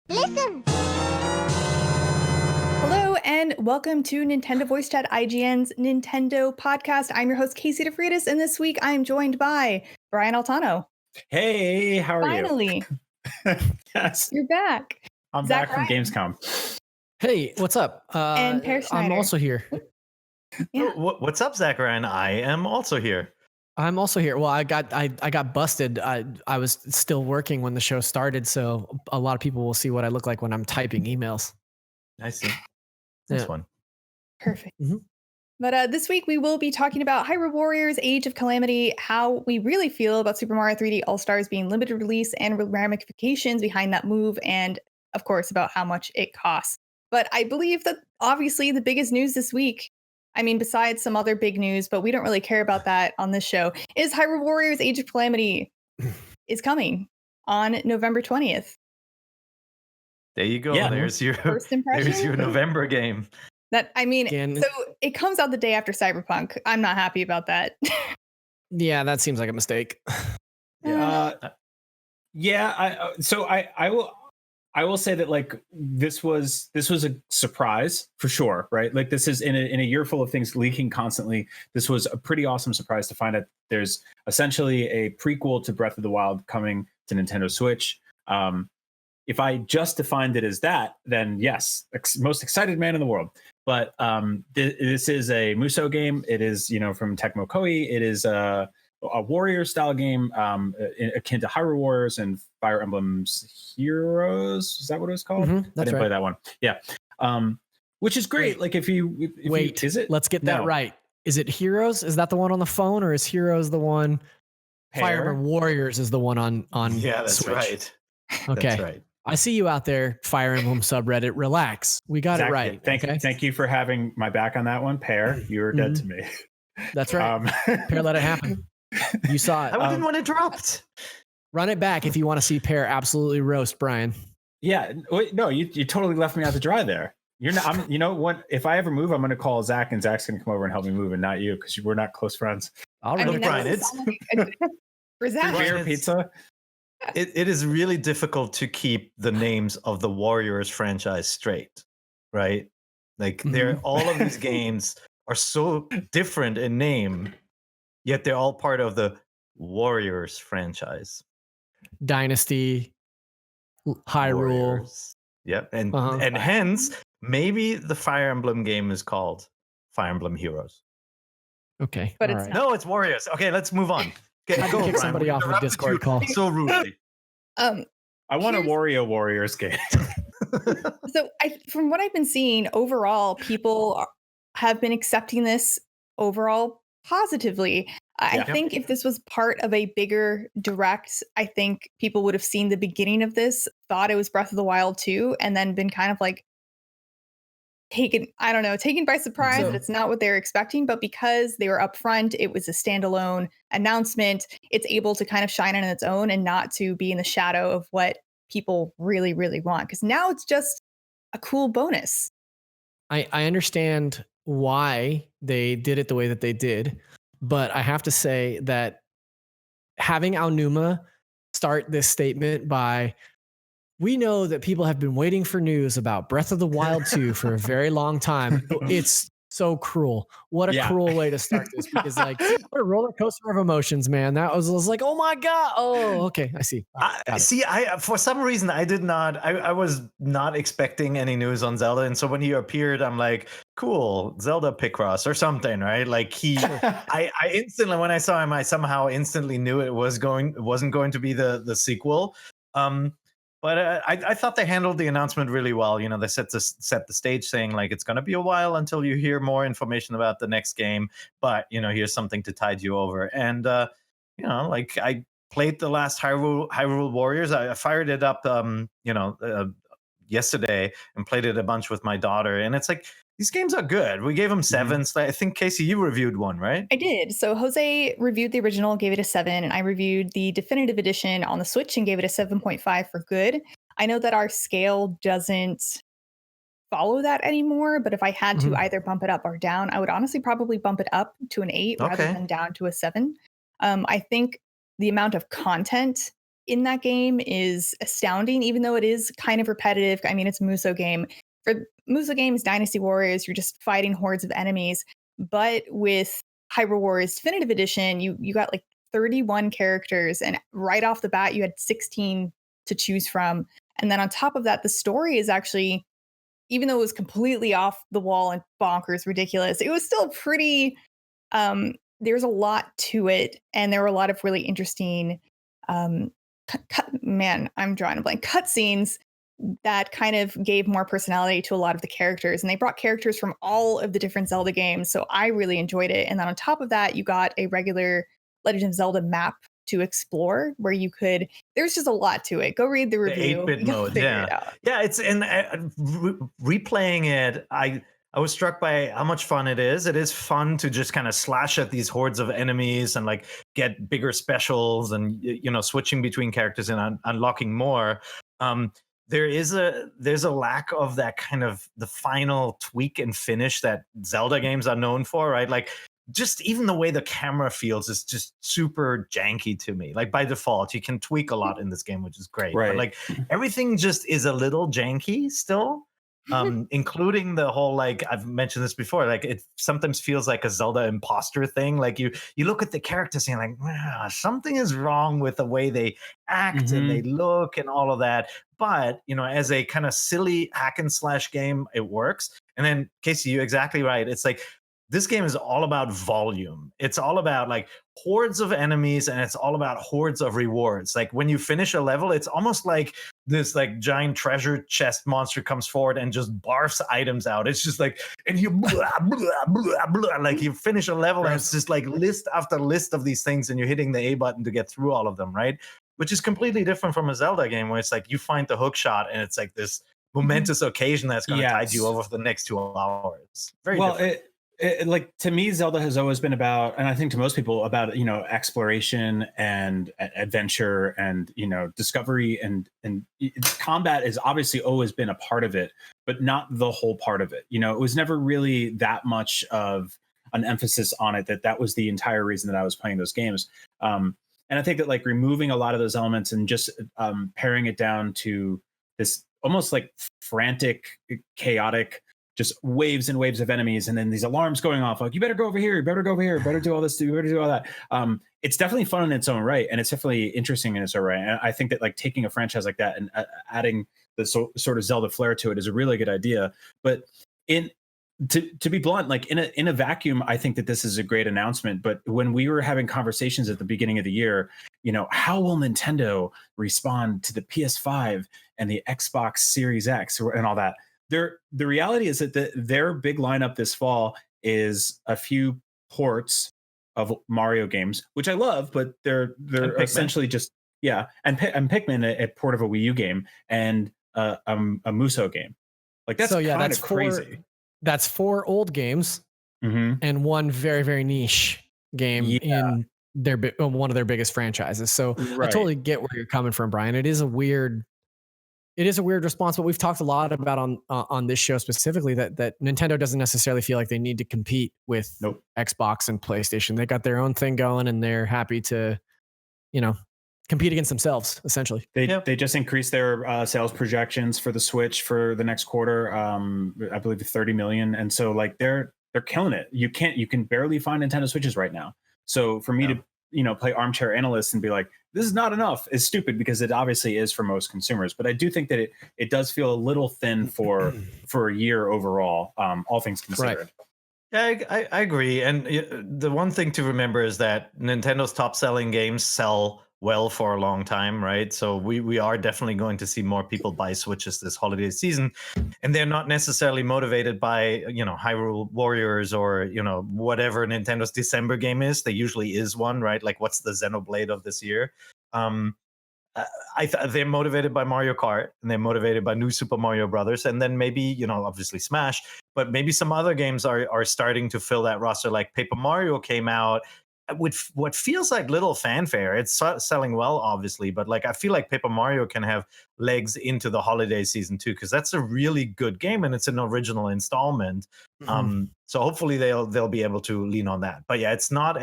Listen! Hello and welcome to Nintendo Voice Chat, IGN's Nintendo podcast. I'm your host, Casey DeFreitas, and this week I am joined by Brian Altano. Hey, how are Finally, you? Yes, you're back. I'm Zach back from Ryan. Gamescom. Hey, what's up? And Per I'm Schneider. also here. Yeah. What's up, Zach Ryan? I am also here. I'm also here. Well, I got busted. I was still working when the show started, so a lot of people will see what I look like when I'm typing emails. I see. This one. Perfect. Mhm. But this week we will be talking about Hyrule Warriors, Age of Calamity, how we really feel about Super Mario 3D All-Stars being limited release and ramifications behind that move, and of course about how much it costs. But I believe that obviously the biggest news this week, I mean, besides some other big news, but we don't really care about that on this show, is Hyrule Warriors, Age of Calamity is coming on November 20th. There you go. Yeah. There's your First impression? there's your November game. That, I mean, Again. so it comes out the day after Cyberpunk. I'm not happy about that. Yeah, that seems like a mistake. I will say that like this was a surprise for sure, right? Like this is in a year full of things leaking constantly. This was a pretty awesome surprise to find out there's essentially a prequel to Breath of the Wild coming to Nintendo Switch. If I just defined it as that, then yes, most excited man in the world. But this is a Musou game. It is, from Tecmo Koei. It is a warrior style game akin to Hyrule Warriors and Fire Emblem's Heroes. Is that what it was called? Mhm, I didn't play that one. Yeah. Which is great. Wait. Like if you is it? Let's get that No. right. Is it Heroes? Is that the one on the phone, or is Heroes the one? Fire Pair? Emblem Warriors is the one on Yeah, that's Switch. right. Okay. That's right. I see you out there, Fire Emblem subreddit. Relax. We got Zach, it right. Thank you for having my back on that one, Pear. You were dead to me. That's right. Pear, let it happen. You saw it. I didn't want to interrupt. Run it back if you want to see Pear absolutely roast Brian. Yeah, wait, no, you totally left me out to dry there. You're not. You know what? If I ever move, I'm going to call Zach, and Zach's going to come over and help me move, and not you, because we're not close friends. All I right. mean, Brian, that doesn't sound like a- for Zach. Brian, Beer, it's- pizza. It is really difficult to keep the names of the Warriors franchise straight, right? Like all of these games are so different in name, yet they're all part of the Warriors franchise. Dynasty, Hyrule. Warriors. Yep. And Uh-huh. and hence maybe the Fire Emblem game is called Fire Emblem Heroes. Okay. But all it's right. No, it's Warriors. Okay, let's move on. I can kick somebody We off of a interrupted Discord you call. so rudely. I want a Here's- Wario Warriors game. So from what I've been seeing overall, people have been accepting this overall positively. I Yeah. think if this was part of a bigger direct, I think people would have seen the beginning of this, thought it was Breath of the Wild 2, and then been kind of like taken by surprise that it's not what they're expecting. But because they were upfront, it was a standalone announcement. It's able to kind of shine on its own and not to be in the shadow of what people really, really want. Because now it's just a cool bonus. I understand why they did it the way that they did, but I have to say that having Aonuma start this statement by, we know that people have been waiting for news about Breath of the Wild 2 for a very long time. It's so cruel. What a Yeah. cruel way to start this, because like what a roller coaster of emotions, man. That was like, oh my God. Oh, okay. I see. Got it. I for some reason I did not. I was not expecting any news on Zelda, and so when he appeared, I'm like, cool, Zelda Picross or something, right? Like I instantly, when I saw him, I somehow instantly knew it wasn't going to be the sequel. But I thought they handled the announcement really well. They set the stage saying like it's going to be a while until you hear more information about the next game, but here's something to tide you over. And like I played the last Hyrule Warriors. I fired it up yesterday and played it a bunch with my daughter, and it's like these games are good. We gave them sevens. I think Casey, you reviewed one, right? I did. So Jose reviewed the original, gave it a 7, and I reviewed the definitive edition on the Switch and gave it a 7.5 for good. I know that our scale doesn't follow that anymore, but if I had to either bump it up or down, I would honestly probably bump it up to an 8 rather than down to a 7. I think the amount of content in that game is astounding, even though it is kind of repetitive. I mean, it's a Muso game. For Muso games, Dynasty Warriors, you're just fighting hordes of enemies. But with Hyrule Warriors Definitive Edition, you got like 31 characters, and right off the bat, you had 16 to choose from. And then on top of that, the story is actually, even though it was completely off the wall and bonkers ridiculous, it was still pretty. There's a lot to it, and there were a lot of really interesting. Man, I'm drawing a blank. Cutscenes that kind of gave more personality to a lot of the characters, and they brought characters from all of the different Zelda games. So I really enjoyed it. And then on top of that, you got a regular Legend of Zelda map to explore where you could. There's just a lot to it. Go read the review. 8-bit mode, yeah. Yeah, it's replaying it. I was struck by how much fun it is. It is fun to just kind of slash at these hordes of enemies and like get bigger specials and switching between characters and unlocking more. There's a lack of that kind of the final tweak and finish that Zelda games are known for, right? Like just even the way the camera feels is just super janky to me. Like by default, you can tweak a lot in this game, which is great. Right. But like everything just is a little janky still. Including the whole, like I've mentioned this before, like it sometimes feels like a Zelda imposter thing. Like you look at the characters and you're like, something is wrong with the way they act and they look and all of that. But as a kind of silly hack and slash game, it works. And then Casey, you're exactly right. It's like this game is all about volume. It's all about like hordes of enemies, and it's all about hordes of rewards. Like when you finish a level, it's almost like this like giant treasure chest monster comes forward and just barfs items out. It's just like, and you blah, blah, blah, blah, like you finish a level and it's just like list after list of these things, and you're hitting the A button to get through all of them, right? Which is completely different from a Zelda game where it's like you find the hook shot and it's like this momentous occasion that's going to tide you over for the next 2 hours. Very different. Like to me, Zelda has always been about, and I think to most people, about exploration and adventure and discovery and combat has obviously always been a part of it, but not the whole part of it. It was never really that much of an emphasis on it that was the entire reason that I was playing those games. And I think that like removing a lot of those elements and just paring it down to this almost like frantic, chaotic, just waves and waves of enemies, and then these alarms going off like, you better go over here, you better go over here, you better do all this, you better do all that. It's definitely fun in its own right, and it's definitely interesting in its own right. And I think that like taking a franchise like that and adding the sort of Zelda flair to it is a really good idea. But to be blunt, like in a vacuum, I think that this is a great announcement. But when we were having conversations at the beginning of the year, how will Nintendo respond to the PS5 and the Xbox Series X and all that? The reality is that their big lineup this fall is a few ports of Mario games, which I love, but they're essentially just and Pikmin, a port of a Wii U game, and a Muso game. Like that's that's crazy. That's 4 old games and one very, very niche game in their one of their biggest franchises. So I totally get where you're coming from, Brian. It is a weird response, but we've talked a lot about on this show specifically that Nintendo doesn't necessarily feel like they need to compete with Xbox and PlayStation. They got their own thing going, and they're happy to, compete against themselves. Essentially, they just increased their sales projections for the Switch for the next quarter. I believe 30 million, and so like they're killing it. You can barely find Nintendo Switches right now. So for me to play armchair analyst and be like, this is not enough, is stupid, because it obviously is for most consumers. But I do think that it does feel a little thin for a year overall, all things considered. Right. Yeah, I agree. And the one thing to remember is that Nintendo's top selling games sell well for a long time, right? So we are definitely going to see more people buy Switches this holiday season, and they're not necessarily motivated by Hyrule Warriors or whatever Nintendo's December game is. There usually is one, right? Like what's the Xenoblade of this year? They're motivated by Mario Kart, and they're motivated by New Super Mario Brothers, and then maybe obviously Smash, but maybe some other games are starting to fill that roster. Like Paper Mario came out with what feels like little fanfare. It's selling well, obviously, but like I feel like Paper Mario can have legs into the holiday season too, because that's a really good game and it's an original installment. So hopefully they'll be able to lean on that. But yeah, it's not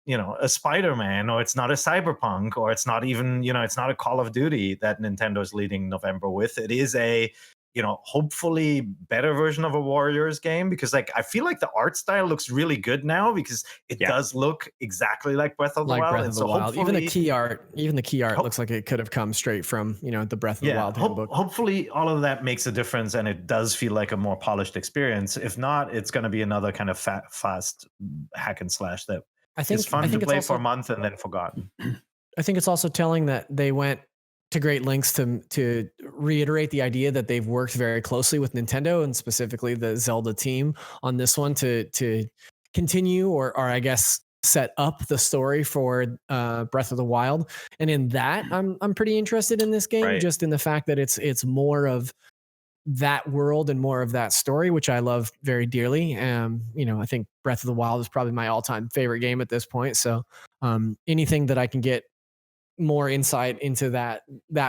a Spider-Man, or it's not a Cyberpunk, or it's not even, it's not a Call of Duty that Nintendo's leading November with. It is a, hopefully better version of a Warriors game, because like I feel like the art style looks really good now, because it does look exactly like Breath of the Wild. Breath of the Wild. Even the key art looks like it could have come straight from, the Breath of the Wild handbook. Hopefully all of that makes a difference, and it does feel like a more polished experience. If not, it's going to be another kind of fast hack and slash that is fun to play for a month and then forgotten. I think it's also telling that they went to great lengths to reiterate the idea that they've worked very closely with Nintendo, and specifically the Zelda team on this one to continue or I guess set up the story for Breath of the Wild. And in that, I'm pretty interested in this game, just in the fact that it's more of that world and more of that story, which I love very dearly. I think Breath of the Wild is probably my all-time favorite game at this point. So anything that I can get more insight into that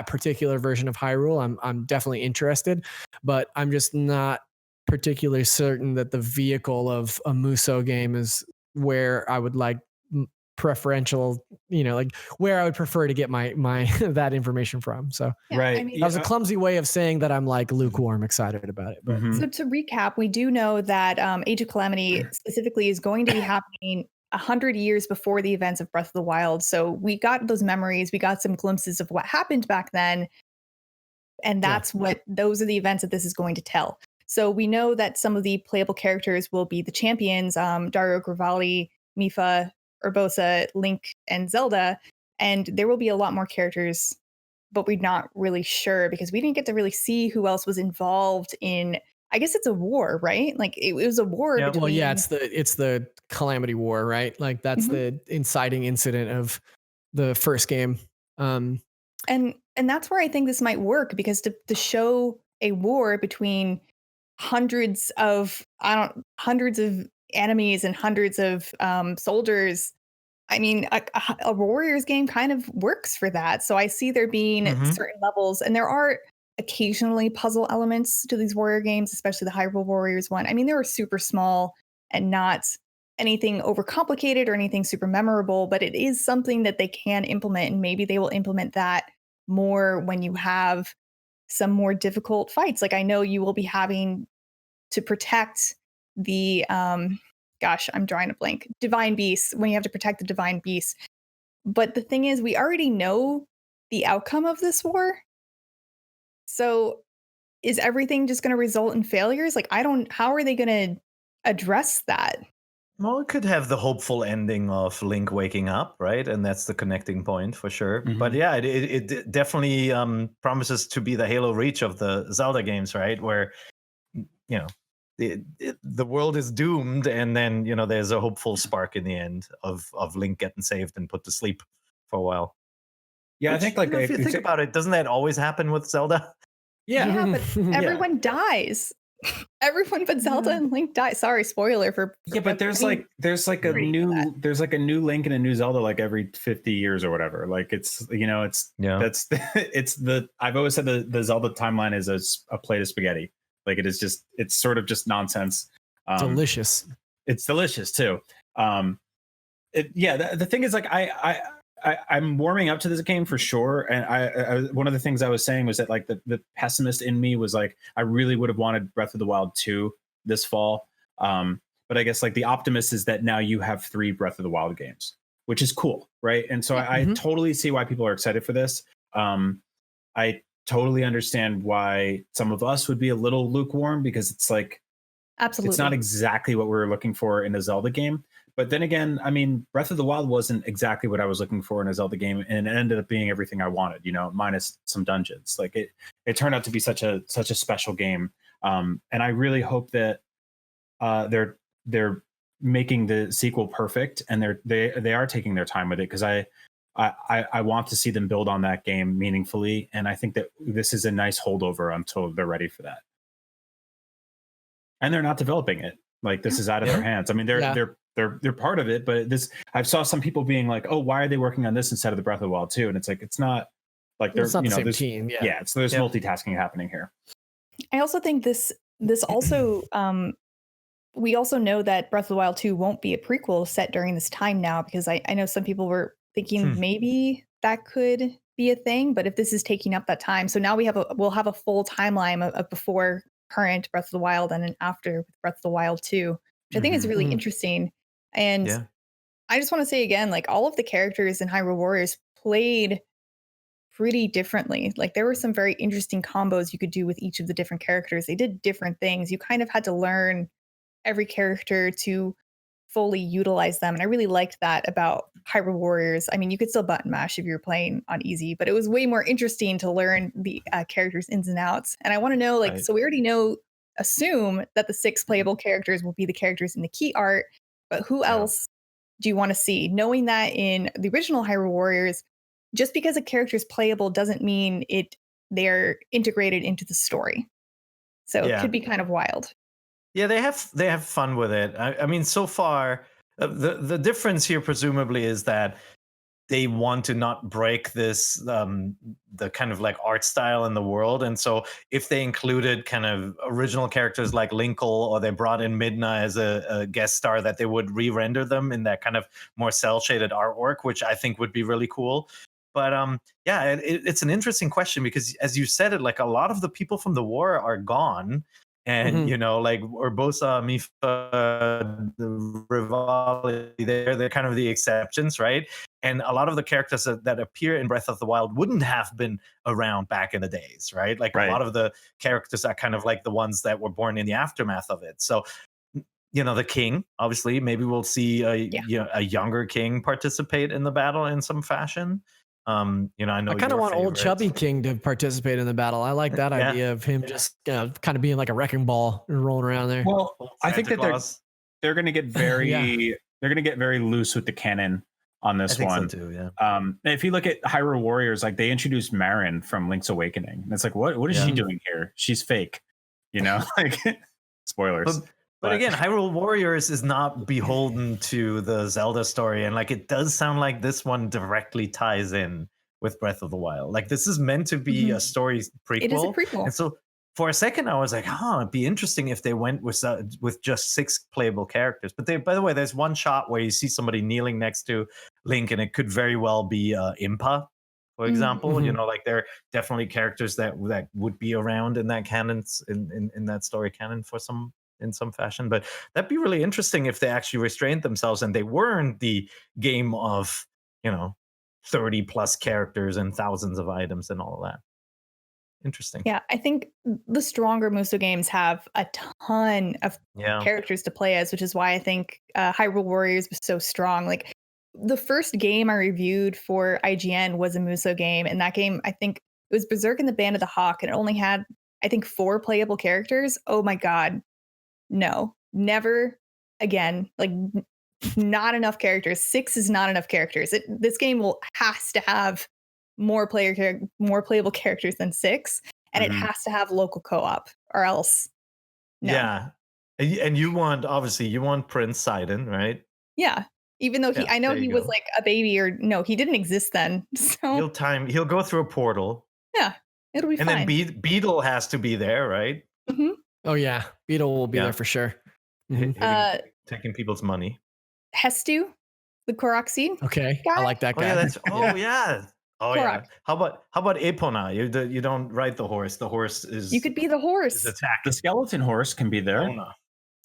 particular version of Hyrule, I'm definitely interested, but I'm just not particularly certain that the vehicle of a Musou game is where I would like preferential, like where I would prefer to get my that information from. So that was a clumsy way of saying that I'm like lukewarm excited about it. But So to recap, we do know that Age of Calamity specifically is going to be happening 100 years before the events of Breath of the Wild. So we got those memories, we got some glimpses of what happened back then, and those are the events that this is going to tell. So we know that some of the playable characters will be the champions, Dario Gravali, Mifa, Urbosa, Link, and Zelda, and there will be a lot more characters, but we're not really sure because we didn't get to really see who else was involved in. I guess it's a war, right? Like it was a war. Yeah, between... it's the Calamity War, right? Like that's the inciting incident of the first game. And that's where I think this might work, because to show a war between hundreds of enemies and hundreds of soldiers, I mean, a Warriors game kind of works for that. So I see there being certain levels, and there are occasionally puzzle elements to these Warrior games, especially the Hyrule Warriors one. I mean, they were super small and not anything overcomplicated or anything super memorable, but it is something that they can implement, and maybe they will implement that more when you have some more difficult fights. Like I know you will be having to protect the I'm drawing a blank. Divine beasts, when you have to protect the divine beasts. But the thing is, we already know the outcome of this war. So is everything just going to result in failures? Like how are they going to address that? Well, it could have the hopeful ending of Link waking up, right? And that's the connecting point for sure. But yeah, it definitely promises to be the Halo Reach of the Zelda games, right? Where, the world is doomed, and then, there's a hopeful spark in the end of Link getting saved and put to sleep for a while. Yeah, Which, I think if you think about it, doesn't that always happen with Zelda? Yeah, but everyone dies. Everyone but Zelda and Link die. Sorry, spoiler for but there's like a new Link and a new Zelda like every 50 years or whatever. Like it's I've always said the Zelda timeline is a plate of spaghetti. Like it's sort of just nonsense. Delicious. It's delicious too. The thing is, like I'm warming up to this game for sure, and I one of the things I was saying was that like the pessimist in me was like I really would have wanted Breath of the Wild 2 this fall, but I guess like the optimist is that now you have 3 Breath of the Wild games, which is cool, right? And so I totally see why people are excited for this. I totally understand why some of us would be a little lukewarm, because it's like absolutely it's not exactly what we were looking for in a Zelda game. But then again, I mean, Breath of the Wild wasn't exactly what I was looking for in a Zelda game, and it ended up being everything I wanted, minus some dungeons. Like it turned out to be such a special game, and I really hope that they're making the sequel perfect, and they are taking their time with it, because I want to see them build on that game meaningfully, and I think that this is a nice holdover until they're ready for that. And they're not developing it. Like this is out of their hands. I mean, they're part of it, but I saw some people being like, "Oh, why are they working on this instead of the Breath of the Wild 2?" And it's like it's not like it's not the same team. There's multitasking happening here. I also think this also we also know that Breath of the Wild 2 won't be a prequel set during this time now, because I know some people were thinking maybe that could be a thing, but if this is taking up that time, so now we'll have a full timeline of before current Breath of the Wild and then after Breath of the Wild 2, which I think is really interesting. And Yeah. I just want to say again, like all of the characters in Hyrule Warriors played pretty differently. Like there were some very interesting combos you could do with each of the different characters. They did different things. You kind of had to learn every character to fully utilize them. And I really liked that about Hyrule Warriors. I mean, you could still button mash if you were playing on easy, but it was way more interesting to learn the characters' ins and outs. And I want to know, like, so we already assume that the 6 playable characters will be the characters in the key art, but who else do you want to see? Knowing that in the original Hyrule Warriors, just because a character is playable doesn't mean they're integrated into the story. So it could be kind of wild. Yeah, they have fun with it. I mean, so far, the difference here presumably is that they want to not break this the kind of like art style in the world, and so if they included kind of original characters like Linkle, or they brought in Midna as a guest star, that they would re-render them in that kind of more cell shaded artwork, which I think would be really cool. But yeah, it's an interesting question, because as you said it, like a lot of the people from the war are gone. And you know, like Urbosa, Mifa, the Rivali, they're kind of the exceptions, right? And a lot of the characters that appear in Breath of the Wild wouldn't have been around back in the days, right? Like a lot of the characters are kind of like the ones that were born in the aftermath of it. So, you know, the king, obviously, maybe we'll see a younger king participate in the battle in some fashion. You know, I kind of want old chubby king to participate in the battle. I like that idea of him just kind of being like a wrecking ball and rolling around there. Well, I think that they're going to get very they're going to get very loose with the canon on this one. So too, if you look at Hyrule Warriors, like they introduced Marin from Link's Awakening, and it's like, what is she doing here? She's fake, you know. Like spoilers. But again, Hyrule Warriors is not beholden to the Zelda story, and like it does sound like this one directly ties in with Breath of the Wild. Like this is meant to be a story prequel. It is a prequel. And so for a second, I was like, it'd be interesting if they went with just 6 playable characters. But by the way, there's one shot where you see somebody kneeling next to Link, and it could very well be Impa, for example. You know, like they're definitely characters that would be around in that canon, in that story canon in some fashion. But that'd be really interesting if they actually restrained themselves and they weren't the game of, you know, 30 plus characters and thousands of items and all of that. Interesting. Yeah, I think the stronger Muso games have a ton of characters to play as, which is why I think Hyrule Warriors was so strong. Like the first game I reviewed for IGN was a Muso game, and that game, I think it was Berserk and the Band of the Hawk, and it only had, I think, 4 playable characters. Oh my God. No, never again. Like not enough characters. 6 is not enough characters. This game has to have more playable characters than 6, and it has to have local co-op, or else no. Yeah. And you want Prince Sidon, right? Yeah, even though I know he was like a baby, or no, he didn't exist then. So he'll go through a portal. Yeah, it'll be fine. And then Beetle has to be there, right? Oh yeah, Beetle will be there for sure. Taking people's money. Hestu, the Korok seed. Okay, guy? I like that guy. Oh yeah. How about Epona? You don't ride the horse. The horse is. You could be the horse. The skeleton horse can be there.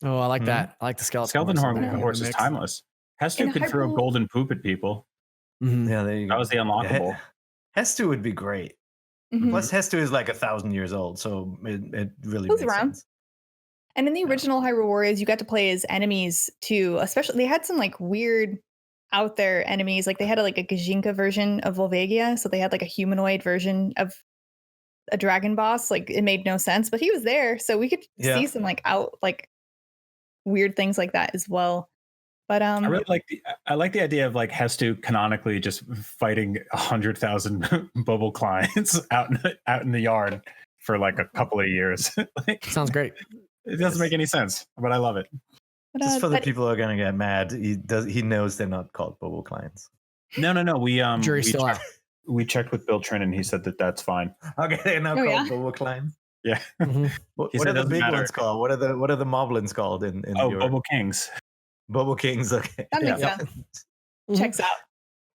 Oh, I like that. I like the skeleton horse is timeless. Hestu could throw golden poop at people. Yeah, there you go. That was the unlockable. Hestu would be great. Plus, Hestu is like 1,000 years old, so it really makes sense. And in the original Hyrule Warriors, you got to play as enemies too. Especially, they had some like weird out there enemies. Like they had like a Gajinka version of Volvagia, so they had like a humanoid version of a dragon boss. Like it made no sense, but he was there, so we could see some like weird things like that as well. But I really like the idea of like Hestu canonically just fighting 100,000 Bubble clients out in the yard for like a couple of years. Like, sounds great. It doesn't make any sense, but I love it. Just for the people who are gonna get mad, he knows they're not called Bubble clients. No. Jury's still out. We checked with Bill Trin, and he said that that's fine. Okay, they're not called Bubble clients. Yeah. Mhm. What, He what said are the doesn't big matter. ones called? What are the moblins called in Oh, your Bubble Kings. Bubble Kings? Okay, That makes yeah, sense. Mhm. Checks out.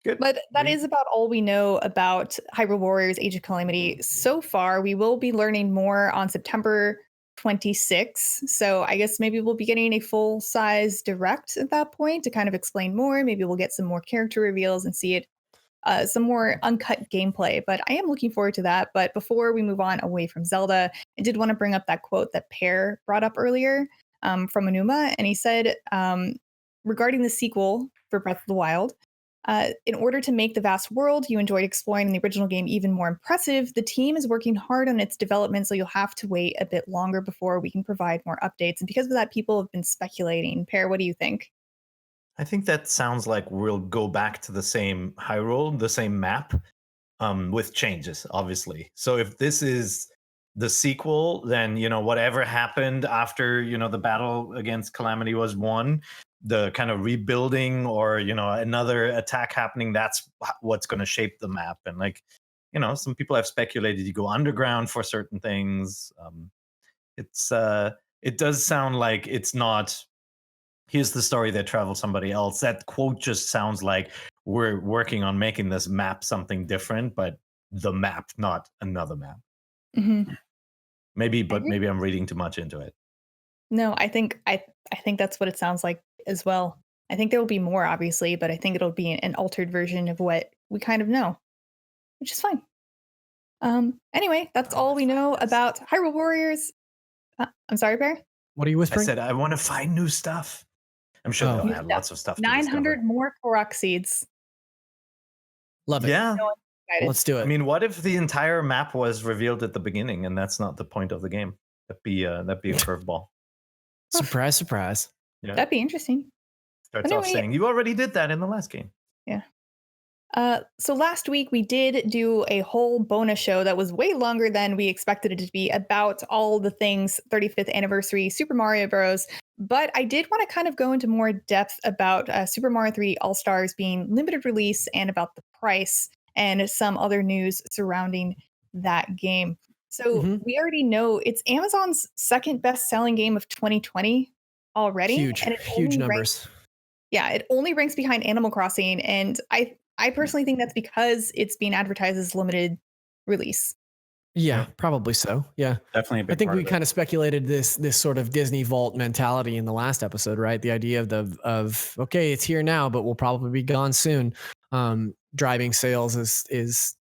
good. But that We- is about all we know about Hyrule Warriors Age of Calamity so far. We will be learning more on September 26th. So I guess maybe we'll be getting a full size direct at that point to kind of explain more. Maybe we'll get some more character reveals and see it, some more uncut gameplay. But I am looking forward to that. But before we move on away from Zelda, I did want to bring up that quote that Pear brought up earlier from Aonuma. And he said, regarding the sequel for Breath of the Wild, in order to make the vast world you enjoyed exploring in the original game even more impressive, the team is working hard on its development, so you'll have to wait a bit longer before we can provide more updates. And because of that, people have been speculating. Pear, what do you think? I think that sounds like we'll go back to the same Hyrule, the same map, with changes, obviously. So if this is the sequel, then whatever happened after the battle against Calamity was won, the kind of rebuilding or another attack happening, that's what's going to shape the map. And some people have speculated you go underground for certain things. It does sound like it's not, here's the story that travels somebody else. That quote just sounds like we're working on making this map something different, but the map, not another map. Mhm. Maybe, I but agree. maybe I'm reading too much into it. No, I think that's what it sounds like as well. I think there will be more, obviously, but I think it'll be an altered version of what we kind of know, which is fine. Anyway, that's I all want we to know find this. about Hyrule Warriors. I'm sorry, Bear. What are you I whispering? said I want to find new stuff. I'm sure Oh. they'll New add stuff. lots of stuff to 900 discover. more Korok seeds. Love it. Yeah. No one's excited. Let's do I it. mean, what if the entire map was revealed at the beginning and that's not the point of the game? That'd be a curveball. Surprise, surprise. Yeah. That'd be interesting. Starts off Anyway, saying, you already did that in the last game. yeah. So last week we did do a whole bonus show that was way longer than we expected it to be about all the things 35th anniversary Super Mario Bros. But I did want to kind of go into more depth about Super Mario 3 All Stars being limited release and about the price and some other news surrounding that game. So Mhm. we already know it's Amazon's second best-selling game of 2020 already, Huge, and it huge only numbers. it only ranks behind Animal Crossing, and I personally think that's because it's being advertised as limited release. Yeah, probably so. Yeah. Definitely a I big think part we of it. kind of speculated this sort of Disney Vault mentality in the last episode, right? The idea of okay, it's here now, but we'll probably be gone soon. Driving sales is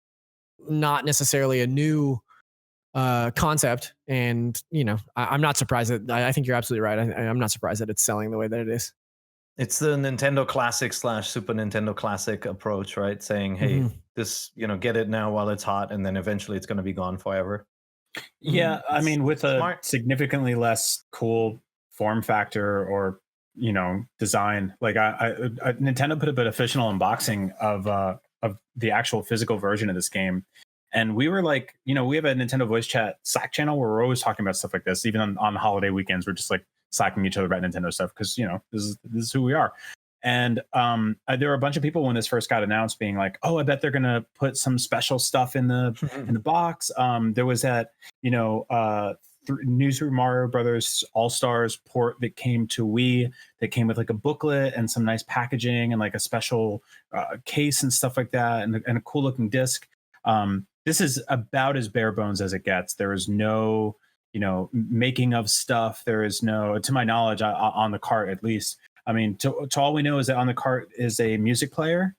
not necessarily a new concept, and I'm not surprised that I think you're absolutely right. I'm not surprised that it's selling the way that it is. It's the Nintendo Classic / Super Nintendo Classic approach, right? Saying, hey, Mhm. this, get it now while it's hot, and then eventually it's going to be gone forever. Yeah, I mean, with a Smart. significantly less cool form factor or design, like Nintendo put up an official unboxing of the actual physical version of this game, and we were like, we have a Nintendo voice chat Slack channel where we're always talking about stuff like this. Even on holiday weekends, we're just like slacking each other about Nintendo stuff because this is who we are. And there were a bunch of people when this first got announced being like, "Oh, I bet they're gonna put some special stuff in the box." There was that New Super Mario Brothers All Stars port that came to Wii that came with like a booklet and some nice packaging and like a special case and stuff like that and a cool looking disc. This is about as bare bones as it gets. There is no making of stuff. There is no, to my knowledge, on the cart at least. I mean, to all we know is that on the cart is a music player,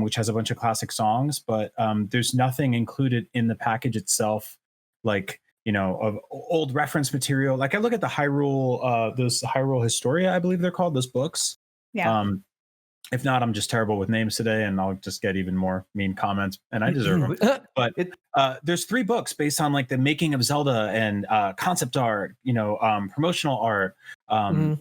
which has a bunch of classic songs, but there's nothing included in the package itself, like of old reference material. Like I look at the Hyrule, those Hyrule Historia, I believe they're called, those books. Yeah. If not, I'm just terrible with names today, and I'll just get even more mean comments, and I deserve them. But there's 3 books based on like the making of Zelda and concept art, promotional art,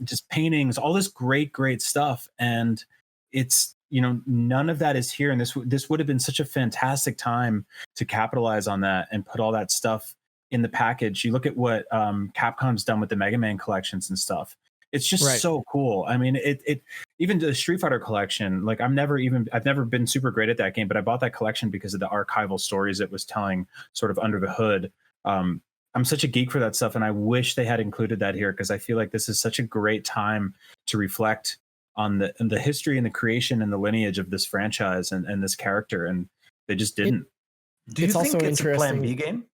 just paintings, all this great stuff, and it's none of that is here. And this would have been such a fantastic time to capitalize on that and put all that stuff in the package. You look at what Capcom's done with the Mega Man collections and stuff. It's just Right. so cool. I mean, it even the Street Fighter collection. Like I've never been super great at that game, but I bought that collection because of the archival stories it was telling, sort of under the hood. I'm such a geek for that stuff, and I wish they had included that here because I feel like this is such a great time to reflect on the history and the creation and the lineage of this franchise and this character, and they just didn't. Do you It's think also it's a Plan interesting- B game?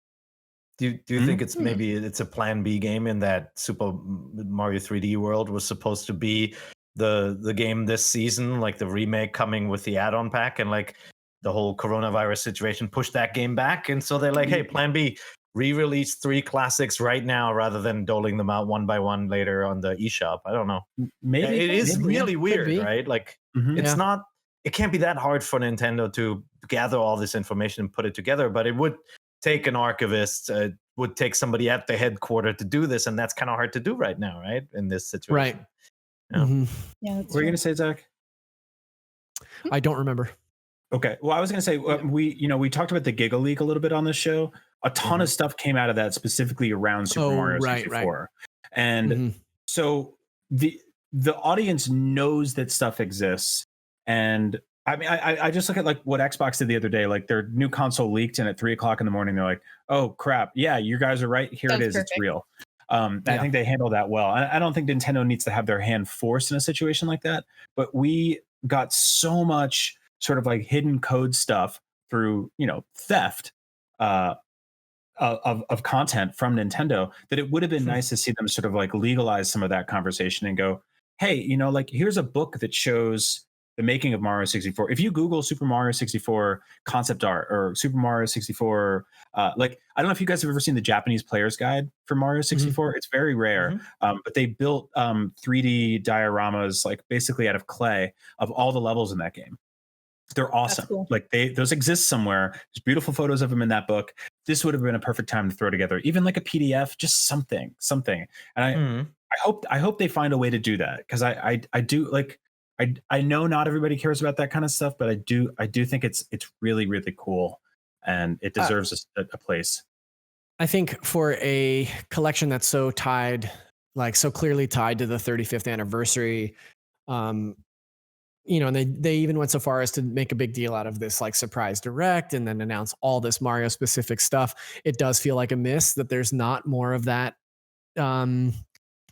Do you think it's maybe it's a Plan B game in that Super Mario 3D World was supposed to be the game this season, like the remake coming with the add-on pack, and like the whole coronavirus situation pushed that game back, and so they're like, hey, Plan B, re-release 3 classics right now rather than doling them out one by one later on the eShop. I don't know. Maybe It is maybe, really weird, be. right? Like Mhm. it's Yeah. not. It can't be that hard for Nintendo to gather all this information and put it together, but it would take an archivist, would take somebody at the headquarter to do this, and that's kind of hard to do right now, right? In this situation, Right. Yeah. Mhm. Yeah, that's What are you true. gonna say, Zach? I don't remember. Okay. Well, I was going to say we talked about the Giga Leak a little bit on this show. A ton of stuff came out of that specifically around Super Mario right, 64, and Mhm. so the audience knows that stuff exists. And I mean, I just look at like what Xbox did the other day. Like their new console leaked, and at 3:00 in the morning, they're like, "Oh crap! Yeah, you guys are right. Here That's it is. It's perfect. real." I Yeah. think they handled that well. I don't think Nintendo needs to have their hand forced in a situation like that. But we got so much sort of like hidden code stuff through theft of content from Nintendo that it would have been nice to see them sort of like legalize some of that conversation and go, hey, like here's a book that shows the making of Mario 64. If you Google Super Mario 64 concept art or Super Mario 64, like I don't know if you guys have ever seen the Japanese player's guide for Mario 64. It's very rare, but they built 3D dioramas like basically out of clay of all the levels in that game. They're awesome. cool. Like those exist somewhere. There's beautiful photos of them in that book. This would have been a perfect time to throw together, even like a PDF, just something. And I hope they find a way to do that because I do like I know not everybody cares about that kind of stuff, but I do think it's really really cool and it deserves a place. I think for a collection that's so clearly tied to the 35th anniversary, and they even went so far as to make a big deal out of this like surprise direct and then announce all this Mario specific stuff. It does feel like a miss that there's not more of that.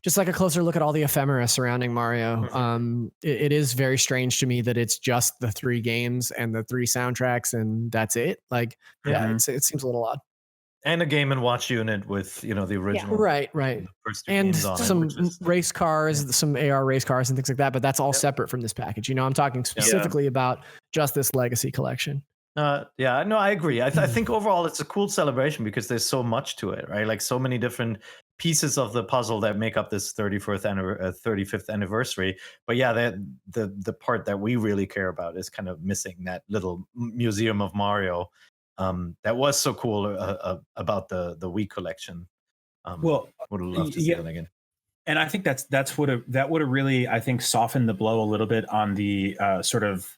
Just like a closer look at all the ephemera surrounding Mario. It is very strange to me that it's just the 3 games and the 3 soundtracks and that's it. Like, it seems a little odd. And a Game and Watch unit with the original, Right. the first 2 And games on it, some which is- race cars, some AR race cars and things like that, but that's all separate from this package. I'm talking specifically about just this legacy collection. Yeah, no, I agree. I think overall it's a cool celebration because there's so much to it, right? Like so many different pieces of the puzzle that make up this 35th anniversary. But yeah, the part that we really care about is kind of missing that little museum of Mario that was so cool about the Wii collection. Well, would love to see that again. And I think that would have really, I think, softened the blow a little bit on the sort of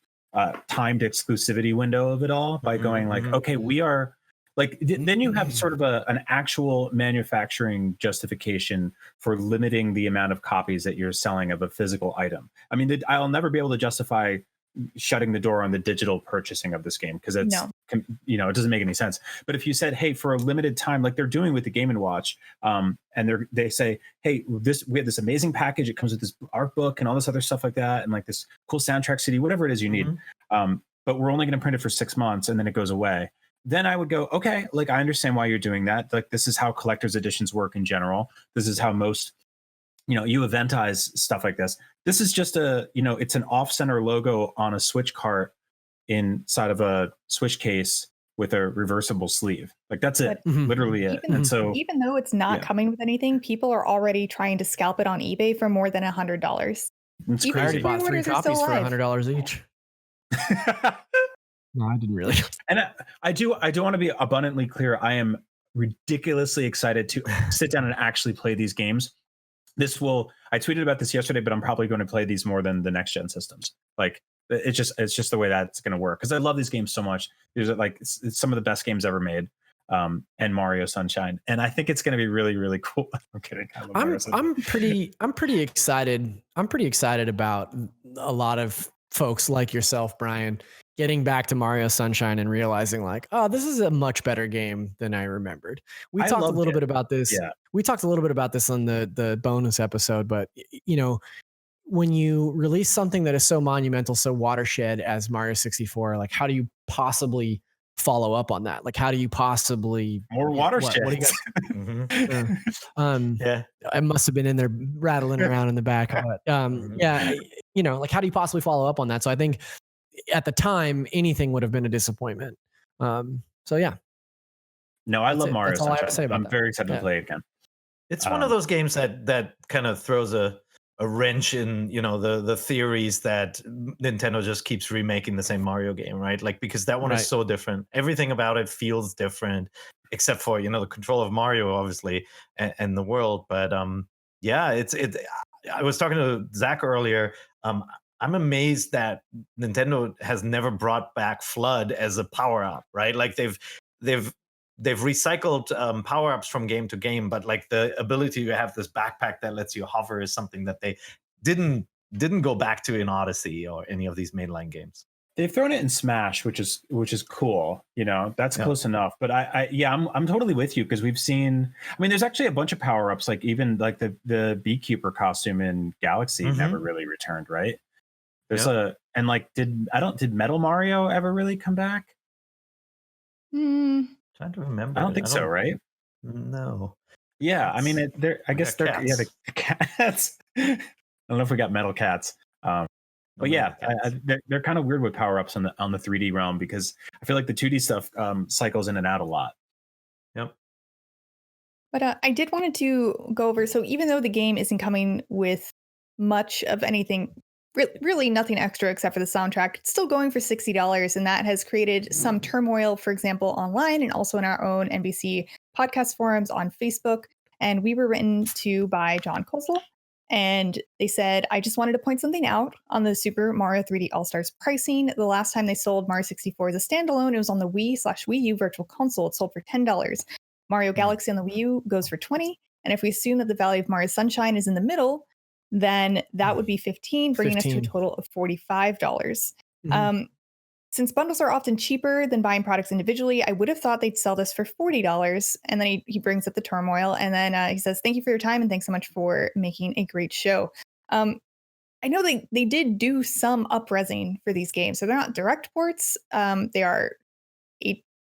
timed exclusivity window of it all by going like, okay, we are like, then you have sort of an actual manufacturing justification for limiting the amount of copies that you're selling of a physical item. I mean, I'll never be able to justify shutting the door on the digital purchasing of this game because it's it doesn't make any sense. But if you said, hey, for a limited time, like they're doing with the Game and Watch, and they say, hey, we have this amazing package, it comes with this art book and all this other stuff like that, and like this cool soundtrack CD, whatever it is you need, but we're only going to print it for 6 months and then it goes away. Then I would go, okay, like I understand why you're doing that. Like this is how collector's editions work in general. This is how most you eventize stuff like this. This is just it's an off-center logo on a Switch cart inside of a Switch case with a reversible sleeve. Like that's it, literally it. And so even though it's not coming with anything, people are already trying to scalp it on eBay for more than $100. It's I already crazy. bought 3 Pre-orders are copies still for alive. $100 each. No, I didn't really. And I do want to be abundantly clear. I am ridiculously excited to sit down and actually play these games. I tweeted about this yesterday, but I'm probably going to play these more than the next gen systems. Like it's just the way that's going to work. Cause I love these games so much. These are like, it's some of the best games ever made. And Mario Sunshine. And I think it's going to be really, really cool. I'm kidding. I'm pretty excited. I'm pretty excited about a lot of folks like yourself, Brian, getting back to Mario Sunshine and realizing like, oh, this is a much better game than I remembered. We I talked a loved little it. bit about this. Yeah. We talked a little bit about this on the bonus episode, but you know, when you release something that is so monumental, so watershed as Mario 64, like how do you possibly follow up on that? Like how do you possibly More watershed? What do you guys? Yeah. I must have been in there rattling around in the back, but yeah, you know, like how do you possibly follow up on that? So I think at the time, anything would have been a disappointment. So yeah. No, I love it. Mario That's all I have to Sunshine. say about I'm that. very excited Yeah. to play it again. It's one of those games that kind of throws a wrench in, you know, the theories that Nintendo just keeps remaking the same Mario game, right? Like, because that one Right. is so different. Everything about it feels different, except for, you know, the control of Mario, obviously, and the world. But yeah, it's I was talking to Zach earlier. I'm amazed that Nintendo has never brought back Flood as a power up, right? Like they've recycled power ups from game to game, but like the ability to have this backpack that lets you hover is something that they didn't go back to in Odyssey or any of these mainline games. They've thrown it in Smash, which is cool. You know, that's close enough. But I'm totally with you because we've seen. I mean, there's actually a bunch of power ups, like even like the Beekeeper costume in Galaxy never really returned, right? There's did Metal Mario ever really come back? Trying to remember. I don't think so, right? No. Yeah, I mean, I guess they're the cats. I don't know if we got metal cats. But yeah, they're kind of weird with power ups on the 3D realm because I feel like the 2D stuff cycles in and out a lot. Yep. But I did wanted to go over. So even though the game isn't coming with much of anything, really nothing extra except for the soundtrack, it's still going for $60, and that has created some turmoil. For example, online and also in our own NVC podcast forums on Facebook. And we were written to by John Kosel. And they said, I just wanted to point something out on the Super Mario 3D All-Stars pricing. The last time they sold Mario 64 as a standalone, it was on the Wii/Wii U Virtual Console. It sold for $10. Mario Galaxy on the Wii U goes for $20. And if we assume that the value of Mario Sunshine is in the middle, then that would be $15, bringing us to a total of $45. Since bundles are often cheaper than buying products individually, I would have thought they'd sell this for $40. And then he brings up the turmoil. And then he says, thank you for your time and thanks so much for making a great show. I know they did do some up-resing for these games. So they're not direct ports. They are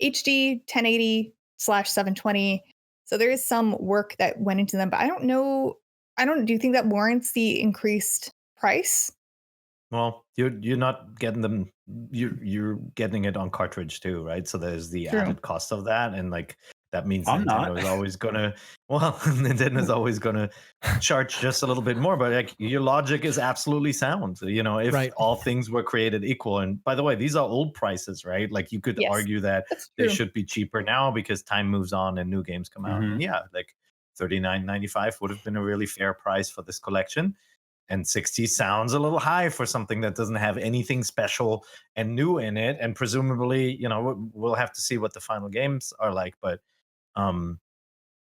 HD 1080/720. So there is some work that went into them. But I don't know. Do you think that warrants the increased price? Well, you're not getting them. You're getting it on cartridge too, right? So there's the added cost of that, and like that means Nintendo is always gonna. Well, Nintendo's always gonna charge just a little bit more. But like your logic is absolutely sound. You know, if all things were created equal, and by the way, these are old prices, right? Like you could argue that they should be cheaper now because time moves on and new games come out. And yeah, like $39.95 would have been a really fair price for this collection. And 60 sounds a little high for something that doesn't have anything special and new in it. And presumably, you know, we'll have to see what the final games are like. But, you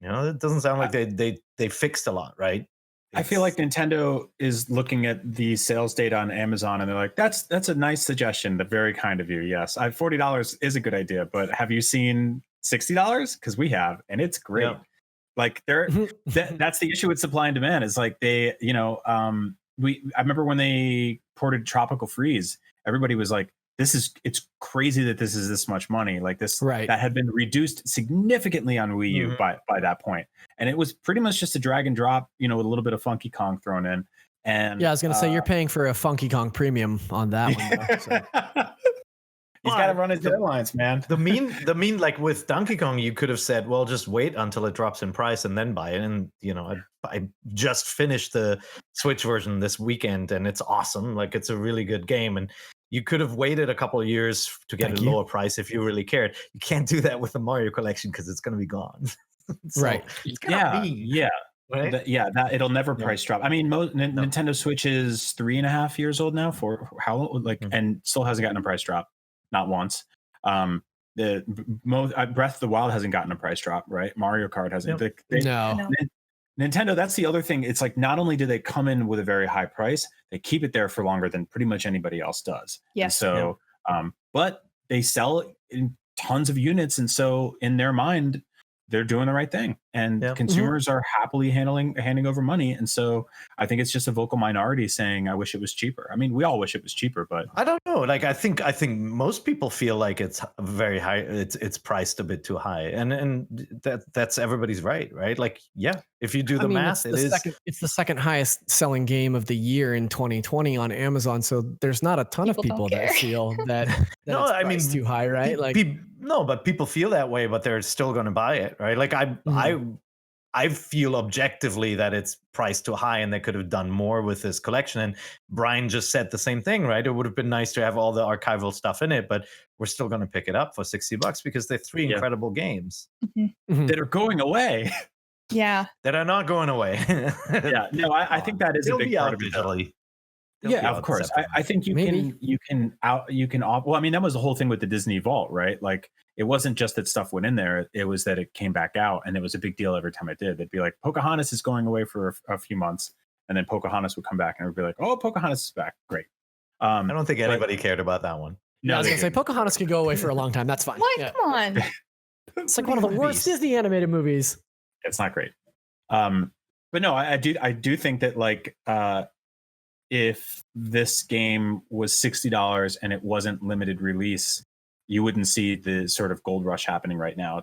know, it doesn't sound like they fixed a lot, right? I feel like Nintendo is looking at the sales data on Amazon and they're like, that's a nice suggestion. That's very kind of you. Yes, $40 is a good idea. But have you seen $60? Because we have, and it's great. Yeah. Like that's the issue with supply and demand. Is like they, you know, I remember when they ported Tropical Freeze, everybody was like, it's crazy that this is this much money. Like this, that had been reduced significantly on Wii U by that point. And it was pretty much just a drag and drop, you know, with a little bit of Funky Kong thrown in. And yeah, I was going to say, you're paying for a Funky Kong premium on that one. Though, so. He's got to run his deadlines, man. The mean, like with Donkey Kong, you could have said, well, just wait until it drops in price and then buy it. And, you know, I just finished the Switch version this weekend and it's awesome. Like it's a really good game. And you could have waited a couple of years to get a lower price if you really cared. You can't do that with the Mario collection because it's going to be gone. So, right. Yeah. Right? It'll never price drop. I mean, Nintendo Switch is 3.5 years old now for how like, and still hasn't gotten a price drop. Not once. Breath of the Wild hasn't gotten a price drop, right? Mario Kart hasn't. No. Nintendo, that's the other thing. It's like not only do they come in with a very high price, they keep it there for longer than pretty much anybody else does. Yes. And so, but they sell in tons of units, and so in their mind, they're doing the right thing, and consumers are happily handing over money. And so I think it's just a vocal minority saying, "I wish it was cheaper." I mean, we all wish it was cheaper, but I don't know. Like I think most people feel like it's very high. It's priced a bit too high, and that's everybody's right? Like if you do the math, it's the second highest selling game of the year in 2020 on Amazon. So there's not a ton of people that feel that no, it's priced too high, right? No, but people feel that way, but they're still going to buy it, right? Like I feel objectively that it's priced too high and they could have done more with this collection. And Brian just said the same thing, right? It would have been nice to have all the archival stuff in it, but we're still going to pick it up for $60 because they're three incredible games that are going away. Yeah. That are not going away. I think that is a big part of it. Yeah, of course. I think you can. Well, I mean, that was the whole thing with the Disney Vault, right? Like, it wasn't just that stuff went in there; it was that it came back out, and it was a big deal every time it did. They'd be like, "Pocahontas is going away for a few months," and then Pocahontas would come back, and it would be like, "Oh, Pocahontas is back! Great." I don't think anybody cared about that one. No, I was gonna say Pocahontas could go away for a long time. That's fine. Come on. It's like one of the worst Disney animated movies. It's not great. But no, I do think that like. If this game was $60 and it wasn't limited release, you wouldn't see the sort of gold rush happening right now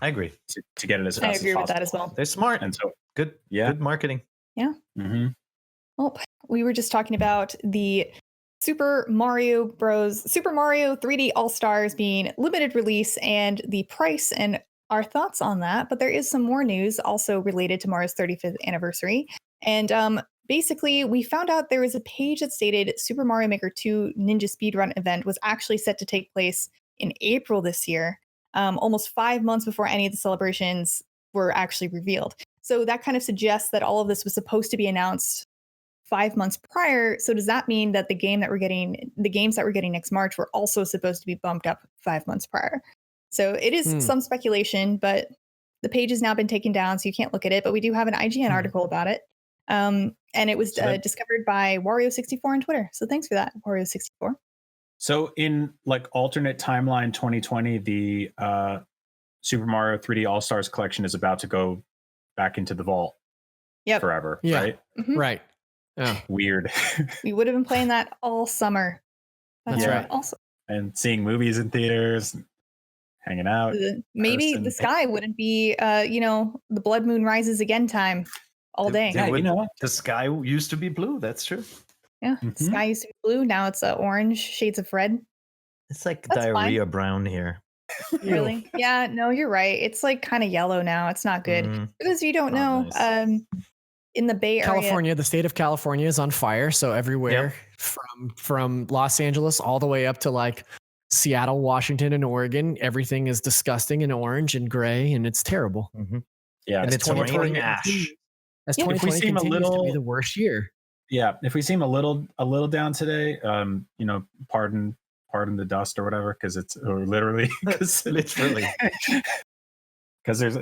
I agree to get it as fast as possible. I agree with that as well. They're smart. And so good marketing. Yeah. Mm-hmm. Well, we were just talking about the Super Mario 3D All-Stars being limited release and the price and our thoughts on that. But there is some more news also related to Mario's 35th anniversary. And basically, we found out there was a page that stated Super Mario Maker 2 Ninja Speedrun event was actually set to take place in April this year, almost 5 months before any of the celebrations were actually revealed. So that kind of suggests that all of this was supposed to be announced 5 months prior. So does that mean that the games that we're getting next March were also supposed to be bumped up 5 months prior? So it is some speculation, but the page has now been taken down, so you can't look at it. But we do have an IGN article about it. And it was discovered by Wario64 on Twitter. So thanks for that, Wario64. So in like alternate timeline 2020, the Super Mario 3D All-Stars collection is about to go back into the vault forever, right? Mm-hmm. Right. Yeah. Weird. We would have been playing that all summer. That's right. Also, and seeing movies in theaters, hanging out. Maybe the sky wouldn't be, the Blood Moon Rises Again time. All day. Yeah, the sky used to be blue. That's true. Yeah, the sky used to be blue. Now it's orange, shades of red. It's like diarrhea brown here. Really? Yeah, no, you're right. It's like kind of yellow now. It's not good. For those of you who don't know, nice. In the Bay Area, California, the state of California is on fire. So everywhere from Los Angeles all the way up to like Seattle, Washington, and Oregon, everything is disgusting and orange and gray, and it's terrible. Mm-hmm. Yeah, and it's raining ash. As 2020 continues to be the worst year. Yeah, if we seem a little down today, pardon the dust or whatever, because it's literally because there's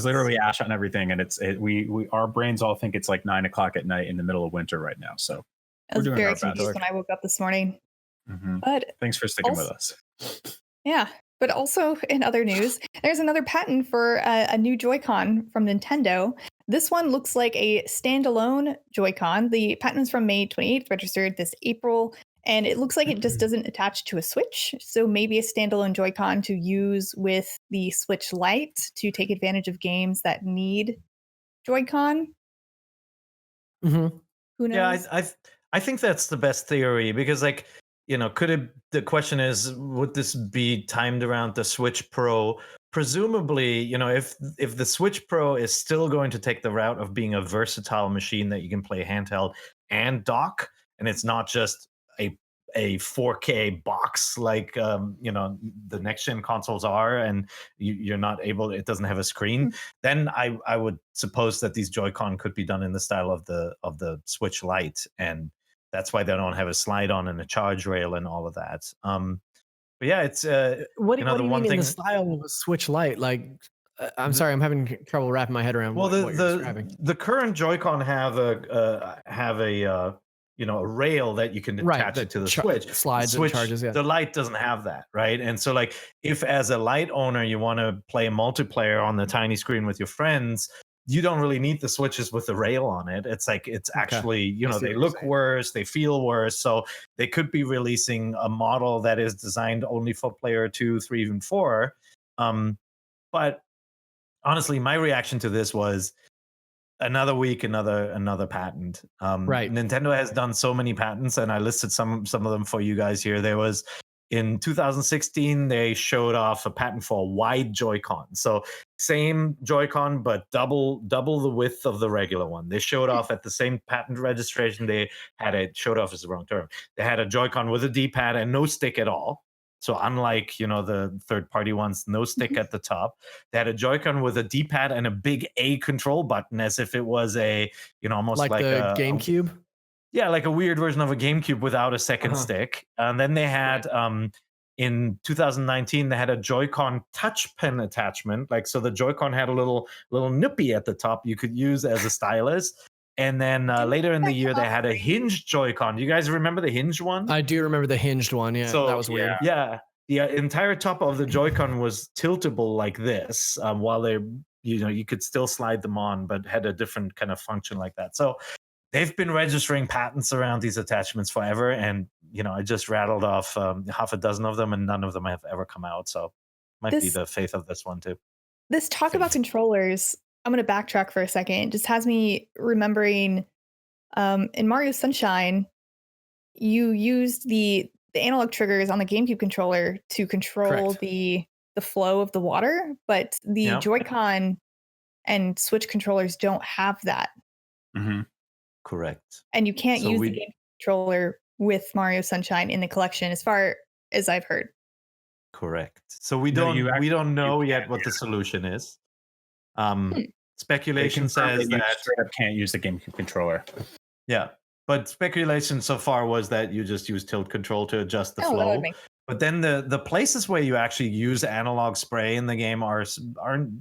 literally ash on everything, and we our brains all think it's like 9 o'clock at night in the middle of winter right now. So I was very confused when I woke up this morning. Mm-hmm. But thanks for sticking with us. Yeah. But also in other news, there's another patent for a new Joy-Con from Nintendo. This one looks like a standalone Joy-Con. The patent is from May 28th, registered this April, and it looks like it just doesn't attach to a Switch. So maybe a standalone Joy-Con to use with the Switch Lite to take advantage of games that need Joy-Con. Mm-hmm. Who knows? Yeah, I think that's the best theory because the question is, would this be timed around the Switch Pro? Presumably, if the Switch Pro is still going to take the route of being a versatile machine that you can play handheld and dock, and it's not just a 4K box like the next gen consoles are, and you're not able, it doesn't have a screen, then I would suppose that these Joy-Con could be done in the style of the Switch Lite, and that's why they don't have a slide on and a charge rail and all of that. But yeah, it's what do you mean in the style of a Switch Lite? Like, I'm sorry, I'm having trouble wrapping my head around. Well, what you're describing. the current Joy-Con have a a rail that you can attach it to the Switch. Slides and charges. Yeah. The Lite doesn't have that, right? And so, like, if as a Lite owner you want to play multiplayer on the tiny screen with your friends, you don't really need the Switches with the rail on it. It's like it's actually, they look worse, they feel worse. So they could be releasing a model that is designed only for player 2, 3, and 4. But honestly, my reaction to this was another week, another patent. Right. Nintendo has done so many patents, and I listed some of them for you guys here. There was in 2016, they showed off a patent for a wide Joy-Con. So same Joy-Con, but double the width of the regular one. They showed off at the same patent registration. They had showed off is the wrong term. They had a Joy-Con with a D-pad and no stick at all. So unlike, the third-party ones, no stick at the top. They had a Joy-Con with a D-pad and a big A control button, as if it was almost like the GameCube. Yeah, like a weird version of a GameCube without a second stick. And then they had, in 2019, they had a Joy-Con touch pen attachment. Like, so the Joy-Con had a little nippy at the top you could use as a stylus. And then later in the year, they had a hinged Joy-Con. Do you guys remember the hinged one? I do remember the hinged one. Yeah, so, that was weird. Yeah, the entire top of the Joy-Con was tiltable like this, while they, you could still slide them on, but had a different kind of function like that. So they've been registering patents around these attachments forever. And, I just rattled off half a dozen of them, and none of them have ever come out. So might be the faith of this one too. This talk about controllers, I'm going to backtrack for a second. It just has me remembering in Mario Sunshine, you used the analog triggers on the GameCube controller to control the flow of the water, but the Joy-Con and Switch controllers don't have that. Mm-hmm. Correct. And you can't use the GameCube controller with Mario Sunshine in the collection, as far as I've heard. Correct. So we don't know yet what the solution is. Speculation says that straight up can't use the GameCube controller. Yeah, but speculation so far was that you just use tilt control to adjust the flow. But then the places where you actually use analog spray in the game aren't.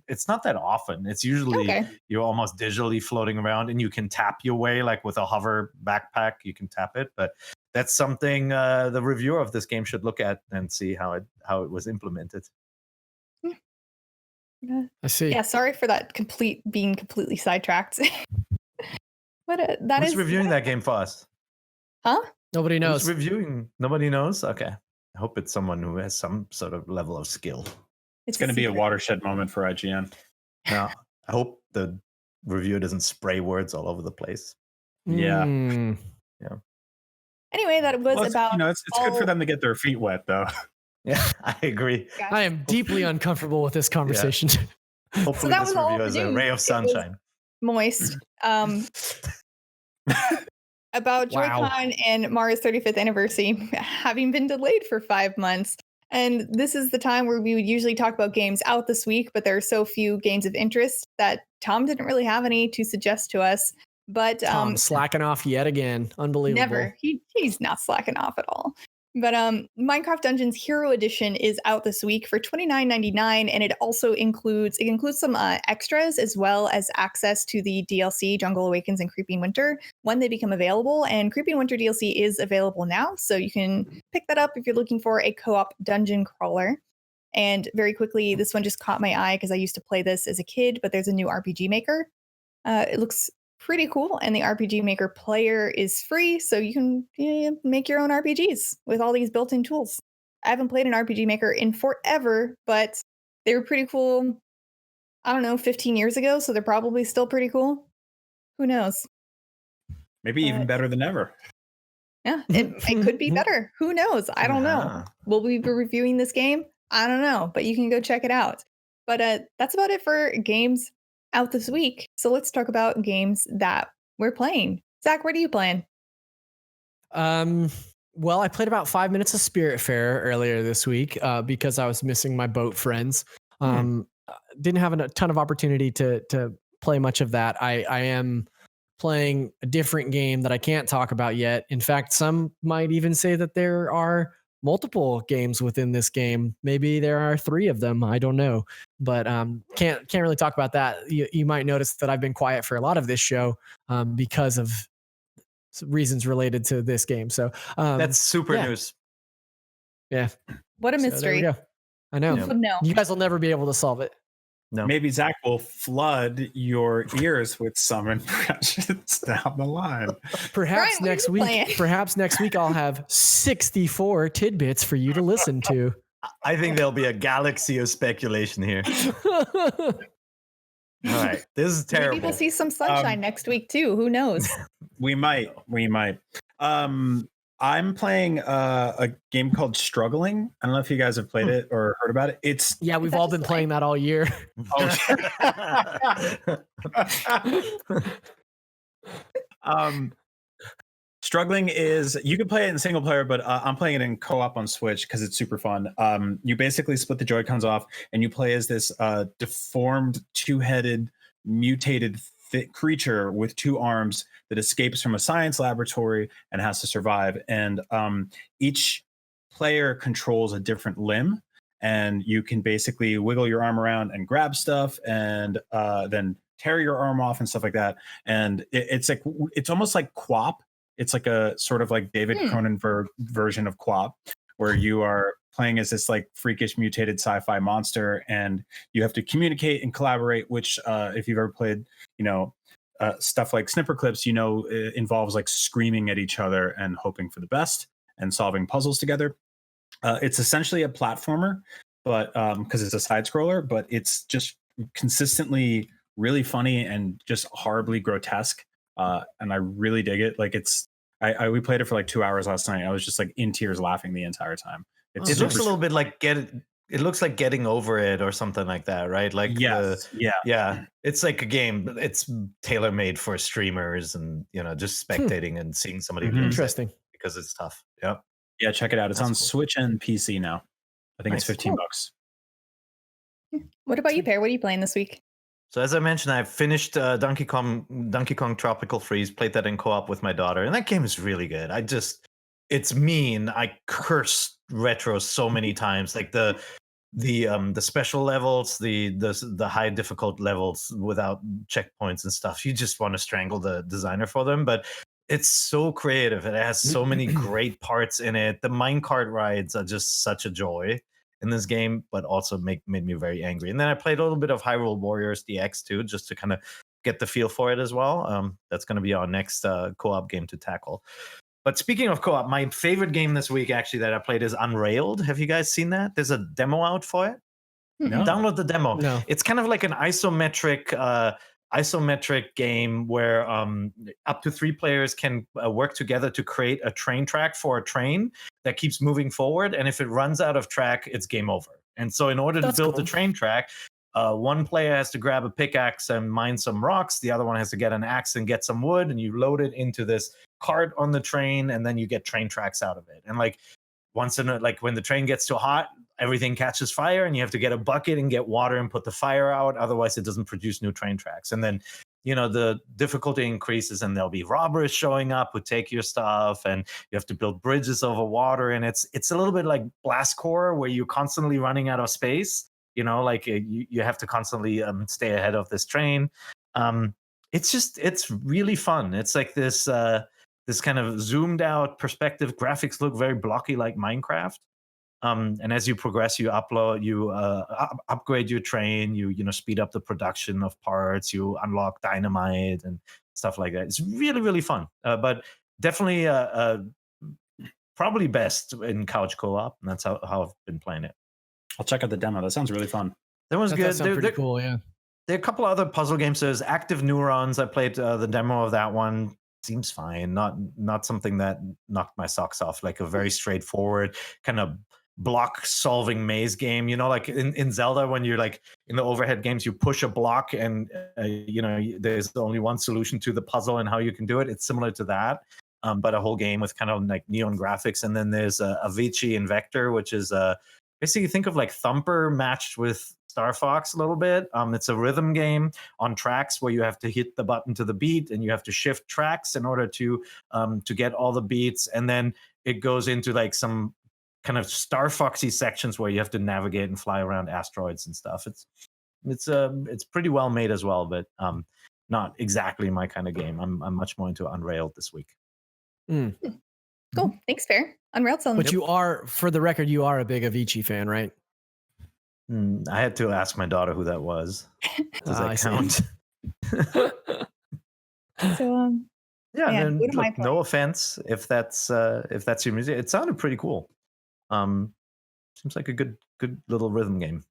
It's not that often. It's usually you're almost digitally floating around, and you can tap your way, like with a hover backpack. You can tap it, but that's something the reviewer of this game should look at and see how it was implemented. I see. Yeah, sorry for that being completely sidetracked. Who's reviewing that game for us? Huh? Nobody knows. Who's reviewing? Nobody knows? Okay. I hope it's someone who has some sort of level of skill. It's going to be a watershed moment for IGN. Now, I hope the reviewer doesn't spray words all over the place. Yeah. Yeah. Anyway, that was about... it's good for them to get their feet wet, though. Yeah, I agree. I am deeply uncomfortable with this conversation. Yeah. Hopefully this review is a ray of sunshine. Moist. About Joy-Con and Mario's 35th anniversary having been delayed for 5 months. And this is the time where we would usually talk about games out this week, but there are so few games of interest that Tom didn't really have any to suggest to us. But Tom slacking off yet again. Unbelievable. Never. He's not slacking off at all. But Minecraft Dungeons Hero Edition is out this week for $29.99, and it also includes some extras as well as access to the DLC Jungle Awakens and Creeping Winter when they become available. And Creeping Winter DLC is available now, so you can pick that up if you're looking for a co-op dungeon crawler. And very quickly, this one just caught my eye because I used to play this as a kid, but there's a new RPG Maker. It looks pretty cool, and the RPG Maker player is free, so you can make your own RPGs with all these built-in tools. I haven't played an RPG Maker in forever, but they were pretty cool, 15 years ago, so they're probably still pretty cool. Who knows? Maybe even better than ever. Yeah, it could be better. Who knows? I don't know. Will we be reviewing this game? I don't know, but you can go check it out. But that's about it for games out this week. So let's talk about games that we're playing. Zach, what are you playing? Well, I played about 5 minutes of Spiritfarer earlier this week because I was missing my boat friends. Didn't have a ton of opportunity to play much of that. I am playing a different game that I can't talk about yet. In fact, some might even say that there are multiple games within this game. Maybe there are 3 of them. I don't know, but can't really talk about that. You might notice that I've been quiet for a lot of this show because of reasons related to this game. So That's super yeah. news. Yeah. What a So there we mystery. go. I know. Who would know? You guys will never be able to solve it. No. Maybe Zach will flood your ears with some impressions down the line. Perhaps Brian, next week. Perhaps next week I'll have 64 tidbits for you to listen to. I think there'll be a galaxy of speculation here. All right, this is terrible. Maybe we'll see some sunshine next week too. Who knows? We might. I'm playing a game called Struggling. I don't know if you guys have played it or heard about it. It's Yeah, we've all been playing that all year. Struggling is, you can play it in single player, but I'm playing it in co-op on Switch because it's super fun. You basically split the Joy-Cons off and you play as this deformed, two-headed, mutated creature with two arms that escapes from a science laboratory and has to survive. And each player controls a different limb, and you can basically wiggle your arm around and grab stuff and then tear your arm off and stuff like that. And it's almost like QWOP. It's like a sort of like David Cronenberg version of QWOP, where you are playing as this like freakish mutated sci-fi monster, and you have to communicate and collaborate, which if you've ever played, stuff like Snipper Clips, it involves like screaming at each other and hoping for the best and solving puzzles together. It's essentially a platformer, but because it's a side scroller, but it's just consistently really funny and just horribly grotesque. And I really dig it. Like we played it for like 2 hours last night. I was just like in tears laughing the entire time. It looks a little bit like it looks like Getting Over It or something like that, right? Like yes, yeah. It's like a game. It's tailor made for streamers and just spectating and seeing somebody play Interesting, because it's tough. Yeah, yeah. Check it out. It's That's on cool. Switch and PC now. I think Nice. it's $15. What about you, Pear? What are you playing this week? So as I mentioned, I finished Donkey Kong Tropical Freeze. Played that in co-op with my daughter, and that game is really good. It's mean. I curse retro so many times, like the special levels, the high difficult levels without checkpoints and stuff. You just want to strangle the designer for them, but it's so creative. It has so many great parts in it. The minecart rides are just such a joy in this game, but also made me very angry. And then I played a little bit of Hyrule Warriors DX too, just to kind of get the feel for it as well. That's going to be our next co-op game to tackle. But speaking of co-op, my favorite game this week actually that I played is Unrailed. Have you guys seen that? There's a demo out for it. No. Download the demo. No. It's kind of like an isometric game where up to 3 players can work together to create a train track for a train that keeps moving forward. And if it runs out of track, it's game over. And so in order to build the train track, one player has to grab a pickaxe and mine some rocks. The other one has to get an axe and get some wood. And you load it into this cart on the train, and then you get train tracks out of it. And like when the train gets too hot, everything catches fire, and you have to get a bucket and get water and put the fire out. Otherwise, it doesn't produce new train tracks. And then, the difficulty increases, and there'll be robbers showing up who take your stuff, and you have to build bridges over water. And it's a little bit like Blast Corps, where you're constantly running out of space. You have to constantly stay ahead of this train. It's really fun. It's like this kind of zoomed out perspective. Graphics look very blocky like Minecraft. And as you progress, you upgrade your train, you speed up the production of parts, you unlock dynamite and stuff like that. It's really, really fun. But definitely probably best in couch co-op. And that's how I've been playing it. I'll check out the demo. That sounds really fun. That was good. That sounds pretty cool, yeah. There are a couple of other puzzle games. There's Active Neurons. I played the demo of that one. Seems fine. Not something that knocked my socks off. Like a very straightforward kind of block solving maze game. Like in Zelda, when you're like in the overhead games, you push a block and there's only one solution to the puzzle and how you can do it. It's similar to that, but a whole game with kind of like neon graphics. And then there's Avicii and Vector, which is basically think of like Thumper matched with Star Fox a little bit. It's a rhythm game on tracks where you have to hit the button to the beat, and you have to shift tracks in order to get all the beats. And then it goes into like some kind of Star Foxy sections where you have to navigate and fly around asteroids and stuff. It's pretty well made as well, but not exactly my kind of game. I'm much more into Unrailed this week. Mm. Cool. Thanks, Fair. Unrailed sounds But you are, for the record, you are a big Avicii fan, right? I had to ask my daughter who that was. Does that I see. count? so. Yeah, Man, and what am I look, no offense if that's your music. It sounded pretty cool. Seems like a good little rhythm game,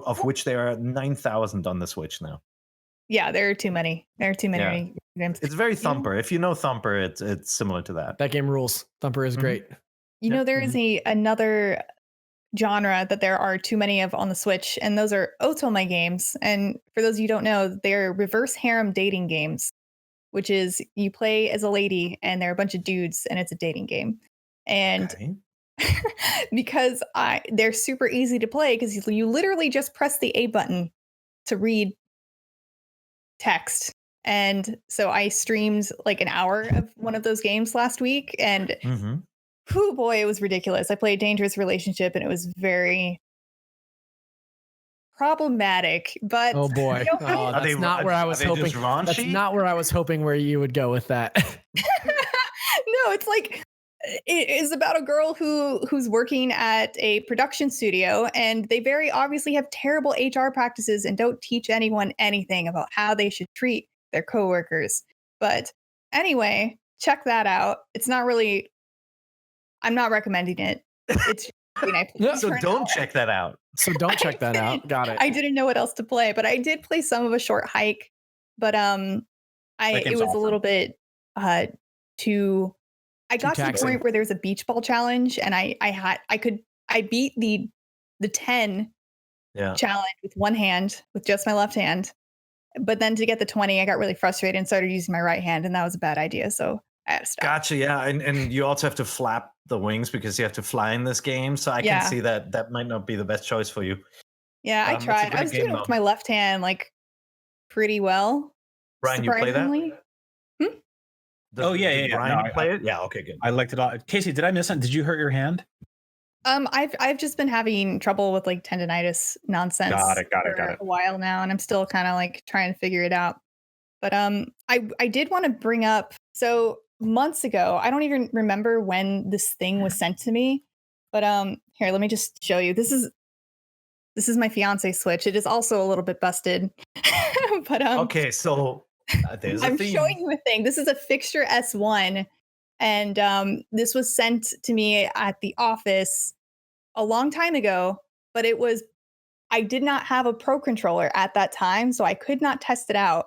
of which there are 9,000 on the Switch now. Yeah, there are too many. There are too many games. It's very Thumper. If you know Thumper, it's similar to that. That game rules. Thumper is great. You know, there is another genre that there are too many of on the Switch, and those are otome games. And for those of you who don't know, they're reverse harem dating games, which is you play as a lady and there are a bunch of dudes, and it's a dating game. And because they're super easy to play because you literally just press the A button to read text. And so I streamed like an hour of one of those games last week, and oh boy, it was ridiculous. I played Dangerous Relationship, and it was very problematic. But oh boy, that's not where I was hoping. That's not where I was hoping where you would go with that. No, it's like it is about a girl who's working at a production studio, and they very obviously have terrible HR practices and don't teach anyone anything about how they should treat their coworkers. But anyway, check that out. It's not really. I'm not recommending it. It's so don't check that out. So don't check that out. Got it. I didn't know what else to play, but I did play some of A Short Hike. But it was a little bit too. I got to the point where there's a beach ball challenge, and I beat the 10 challenge with one hand, with just my left hand. But then to get the 20, I got really frustrated and started using my right hand, and that was a bad idea. So I had to stop. Gotcha. Yeah, and you also have to flap the wings because you have to fly in this game. So I can see that might not be the best choice for you. Yeah, I tried. I was doing it with my left hand like pretty well. Brian, you play that? Yeah. Brian, you play it? Yeah. Okay, good. I liked it all. Casey, did I miss something? Did you hurt your hand? I've just been having trouble with like tendonitis nonsense. Got it. For a while now, and I'm still kind of like trying to figure it out. But I did want to bring up, so months ago, I don't even remember when this thing was sent to me, but here, let me just show you. This is my fiance Switch. It is also a little bit busted. But okay, so I'm showing you a thing. This is a Fixture S1, and this was sent to me at the office a long time ago, but I did not have a Pro controller at that time, so I could not test it out.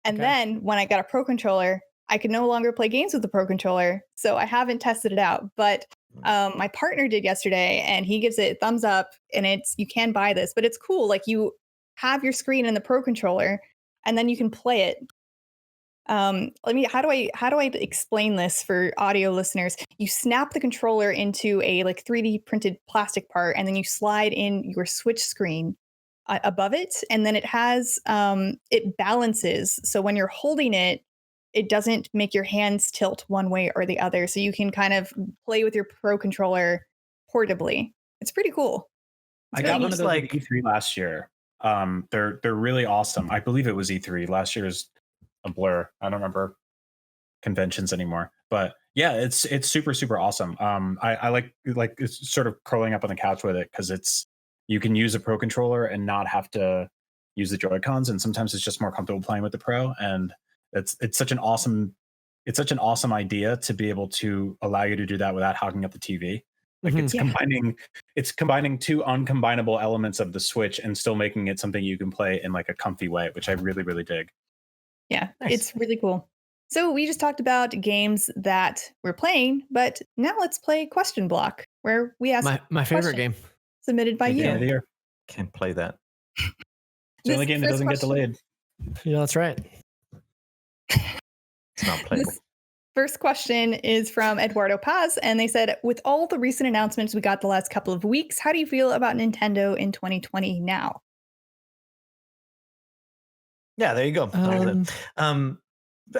And then when I got a Pro controller, I could no longer play games with the Pro controller, so I haven't tested it out. But my partner did yesterday, and he gives it a thumbs up, and you can buy this, but it's cool. Like, you have your screen in the Pro controller, and then you can play it. How do I explain this for audio listeners? You snap the controller into a like 3D printed plastic part, and then you slide in your Switch screen above it, and then it has it balances. So when you're holding it, it doesn't make your hands tilt one way or the other. So you can kind of play with your Pro controller portably. It's pretty cool. I got one of those like E3 last year. They're really awesome. I believe it was E3 last year's. A blur. I don't remember conventions anymore, but yeah, it's super awesome. I like it's sort of curling up on the couch with it because you can use a Pro controller and not have to use the Joy-Cons, and sometimes it's just more comfortable playing with the Pro. And it's such an awesome idea to be able to allow you to do that without hogging up the TV. Like it's combining two uncombinable elements of the Switch and still making it something you can play in like a comfy way, which I really dig. Yeah, nice. It's really cool. So we just talked about games that we're playing, but now let's play Question Block, where we ask my favorite game submitted by you. Can't play that. It's the only game that doesn't get delayed. Yeah, that's right. It's not playable. This first question is from Eduardo Paz, and they said, with all the recent announcements we got the last couple of weeks, how do you feel about Nintendo in 2020 now? Yeah, there you go.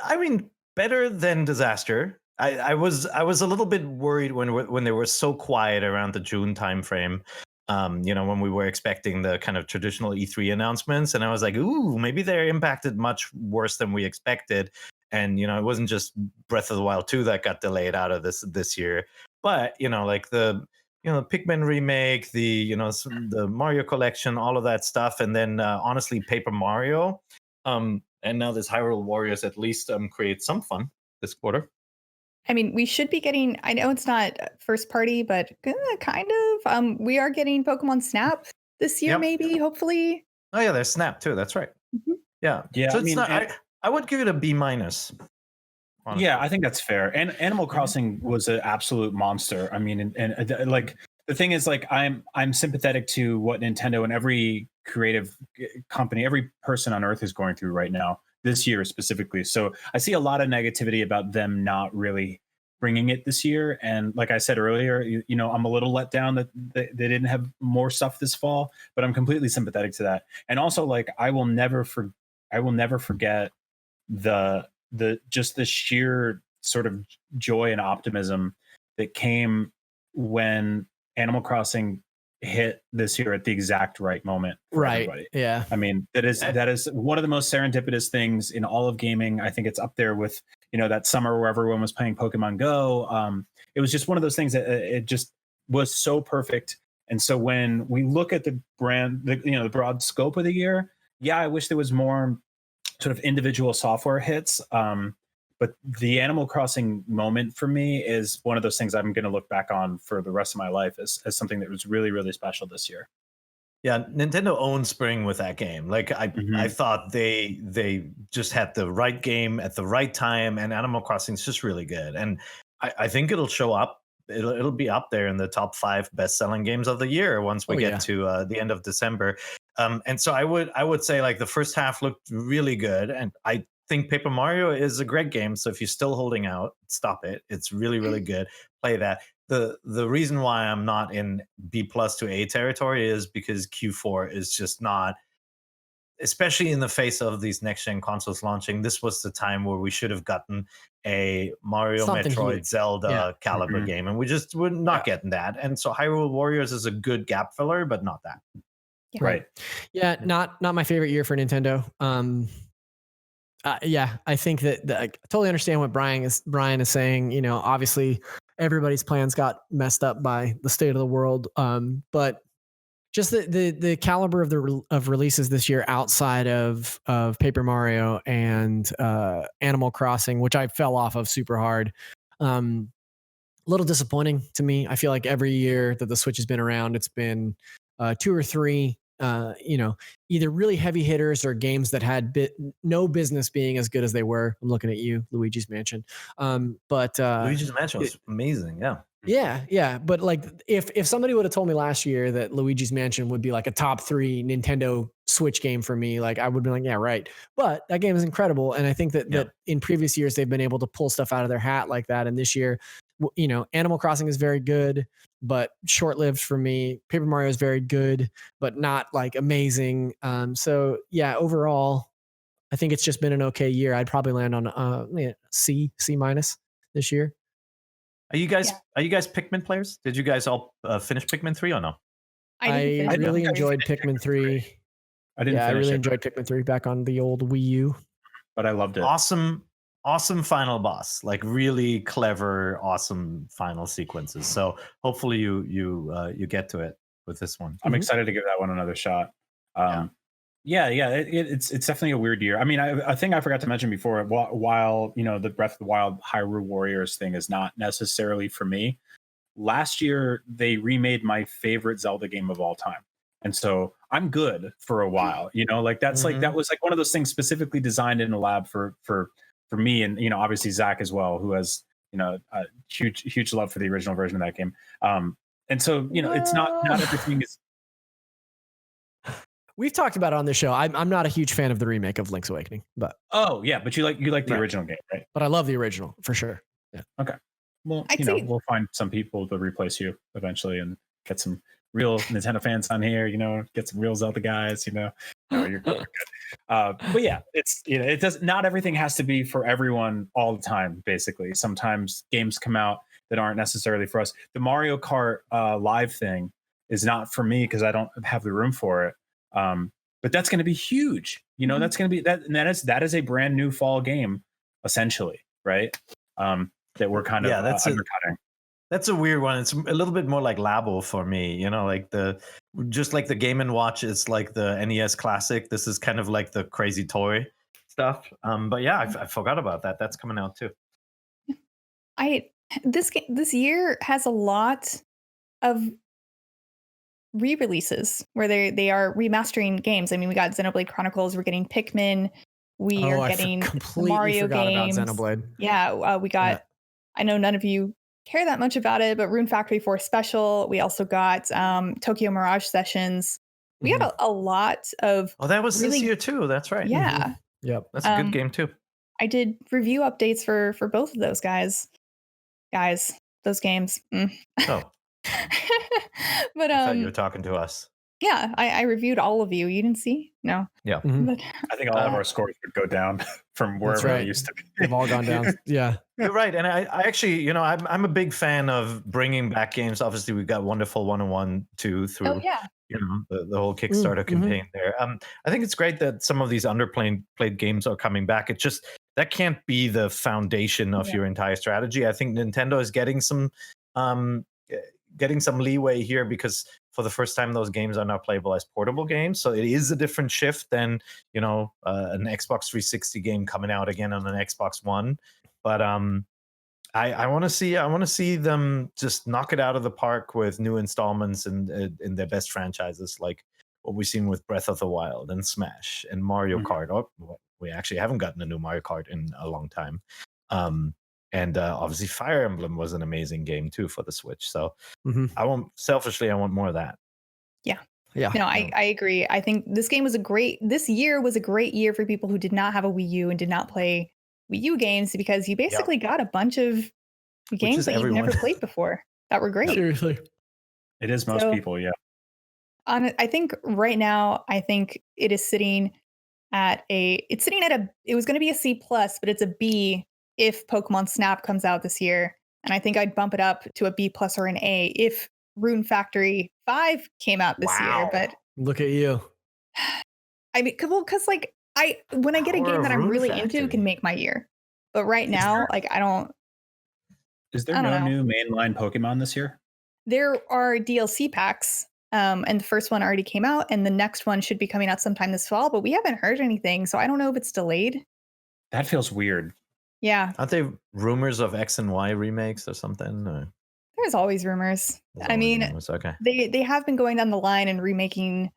I mean, better than disaster. I was a little bit worried when they were so quiet around the June timeframe. When we were expecting the kind of traditional E3 announcements, and I was like, ooh, maybe they're impacted much worse than we expected. And it wasn't just Breath of the Wild 2 that got delayed out of this year, but like the Pikmin remake, the Mario collection, all of that stuff, and then honestly Paper Mario, and now this Hyrule Warriors at least create some fun this quarter. I mean, we should be getting, I know it's not first party, but kind of. We are getting Pokemon Snap this year, Yep. maybe, hopefully. Oh yeah, there's Snap too. That's right. Mhm. Yeah. Yeah, So I it's mean, not. and- I would give it a B minus. Yeah, I think that's fair. And Animal Crossing was an absolute monster. I mean, and like the thing is, like I'm sympathetic to what Nintendo and every creative company, every person on Earth is going through right now, this year specifically. So I see a lot of negativity about them not really bringing it this year. And like I said earlier, I'm a little let down that they didn't have more stuff this fall, but I'm completely sympathetic to that. And also, like I will never forget the sheer sort of joy and optimism that came when Animal Crossing hit this year at the exact right moment for everybody. Yeah. I mean, that is one of the most serendipitous things in all of gaming. I think it's up there with, that summer where everyone was playing Pokemon Go. It was just one of those things that it just was so perfect. And so when we look at the broad scope of the year, yeah, I wish there was more sort of individual software hits. But the Animal Crossing moment for me is one of those things I'm going to look back on for the rest of my life as something that was really, really special this year. Yeah, Nintendo owned spring with that game. Like I thought they just had the right game at the right time, and Animal Crossing is just really good. And I think it'll show up. It'll be up there in the top 5 best-selling games of the year once we get to the end of December. And so I would say like the first half looked really good, and I think Paper Mario is a great game. So if you're still holding out, stop it. It's really, really good. Play that. The reason why I'm not in B plus to A territory is because Q4 is just not, especially in the face of these next gen consoles launching. This was the time where we should have gotten a Mario, Something Metroid, huge. Zelda caliber game, and we're not getting that. And so Hyrule Warriors is a good gap filler, but not that. Yeah. Right. Yeah, not my favorite year for Nintendo. Yeah, I think that I totally understand what Brian is saying. Obviously everybody's plans got messed up by the state of the world. But just the caliber of releases this year outside of Paper Mario and Animal Crossing, which I fell off of super hard. A little disappointing to me. I feel like every year that the Switch has been around, it's been 2 or 3 either really heavy hitters or games that had no business being as good as they were. I'm looking at you, Luigi's Mansion. But Luigi's Mansion was amazing. Yeah. Yeah. But like if somebody would have told me last year that Luigi's Mansion would be like a top 3 Nintendo Switch game for me, like I would be like, yeah, right. But that game is incredible. And I think that in previous years, they've been able to pull stuff out of their hat like that. And this year, Animal Crossing is very good, but short-lived for me. Paper Mario is very good, but not like amazing. So yeah, overall, I think it's just been an okay year. I'd probably land on C minus this year. Are you guys Pikmin players? Did you guys all finish Pikmin 3 or no? I really enjoyed Pikmin 3. I didn't. Yeah, I really enjoyed Pikmin 3 back on the old Wii U. But I loved it. Awesome final boss, like really clever, awesome final sequences. So hopefully you get to it with this one. I'm excited to give that one another shot. It's definitely a weird year. I mean, I think I forgot to mention before, while the Breath of the Wild Hyrule Warriors thing is not necessarily for me, last year they remade my favorite Zelda game of all time. And so I'm good for a while, like that's like, that was like one of those things specifically designed in a lab for me. And, obviously Zach as well, who has, a huge love for the original version of that game. And so, it's not everything is. We've talked about it on the show. I'm not a huge fan of the remake of Link's Awakening, but but you like the original game, right? But I love the original for sure. Yeah. Okay. Well, I'd say- we'll find some people to replace you eventually and get some real Nintendo fans on here. Get some real Zelda guys. You're good. But yeah, it's it does not everything has to be for everyone all the time. Basically, sometimes games come out that aren't necessarily for us. The Mario Kart live thing is not for me because I don't have the room for it. But that's going to be huge. That's going to be that is a brand new fall game essentially, right? That we're kind of undercutting. That's a weird one. It's a little bit more like Labo for me, like just like the Game and Watch is like the NES Classic. This is kind of like the crazy toy stuff. But yeah, I forgot about that. That's coming out too. This year has a lot of re-releases where they are remastering games. I mean, we got Xenoblade Chronicles, we're getting Pikmin, we are getting completely Mario forgot games. about Xenoblade. Yeah, we got. I know none of you care that much about it, but Rune Factory 4 Special. We also got Tokyo Mirage Sessions. We got a lot of. Oh, that was this year too. That's right. Yeah. Yep. That's a good game too. I did review updates for both of those guys. Those games. Oh. But I thought you were talking to us. Yeah, I reviewed all of you. You didn't see? No. Yeah. But, I think all of our scores would go down from wherever they used to be. They've all gone down. Yeah. You're right. And I actually, I'm a big fan of bringing back games. Obviously, we've got Wonderful 101 2 through the whole Kickstarter campaign there. I think it's great that some of these underplayed games are coming back. It just that can't be the foundation of your entire strategy. I think Nintendo is getting some leeway here because for the first time those games are now playable as portable games, so it is a different shift than an Xbox 360 game coming out again on an Xbox One. But I want to see them just knock it out of the park with new installments in their best franchises, like what we've seen with Breath of the Wild and Smash and Mario Kart. Oh, we actually haven't gotten a new Mario Kart in a long time. And obviously Fire Emblem was an amazing game too for the Switch. So I want more of that. Yeah. No, I agree. I think this year was a great year for people who did not have a Wii U and did not play Wii U games, because you basically got a bunch of games that you've never played before that were great. Seriously. It is most people, yeah. I think right now, it is sitting at it was going to be a C+, but it's a B if Pokemon Snap comes out this year. And I think I'd bump it up to a B+ or an A if Rune Factory 5 came out this year. But look at you. I mean, because when I get a game that I'm really into, it can make my year. But right now, I don't. Is there no new mainline Pokemon this year? There are DLC packs. And the first one already came out, and the next one should be coming out sometime this fall, but we haven't heard anything, so I don't know if it's delayed. That feels weird. Yeah. Aren't they rumors of X and Y remakes or something? Or? There's always rumors. Okay. They have been going down the line and remaking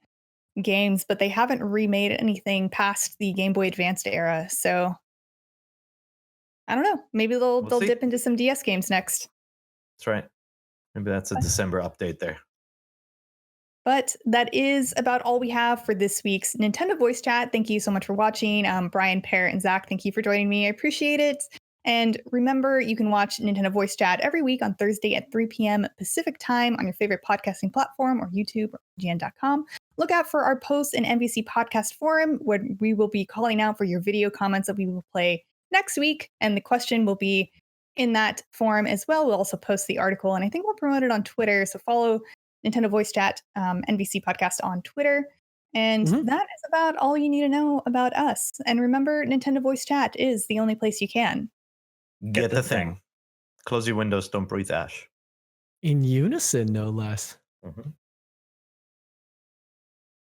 games, but they haven't remade anything past the Game Boy Advanced era. So I don't know. Maybe they'll dip into some DS games next. That's right. Maybe that's a December update there. But that is about all we have for this week's Nintendo Voice Chat. Thank you so much for watching. Brian, Parrot, and Zach, thank you for joining me. I appreciate it. And remember, you can watch Nintendo Voice Chat every week on Thursday at 3 p.m. Pacific time on your favorite podcasting platform or YouTube or IGN.com. Look out for our posts in NVC Podcast Forum, where we will be calling out for your video comments that we will play next week. And the question will be in that forum as well. We'll also post the article, and I think we'll promote it on Twitter. So follow Nintendo Voice Chat, NVC Podcast on Twitter. And that is about all you need to know about us. And remember, Nintendo Voice Chat is the only place you can get the thing. Close your windows, don't breathe ash. In unison, no less. Mm-hmm.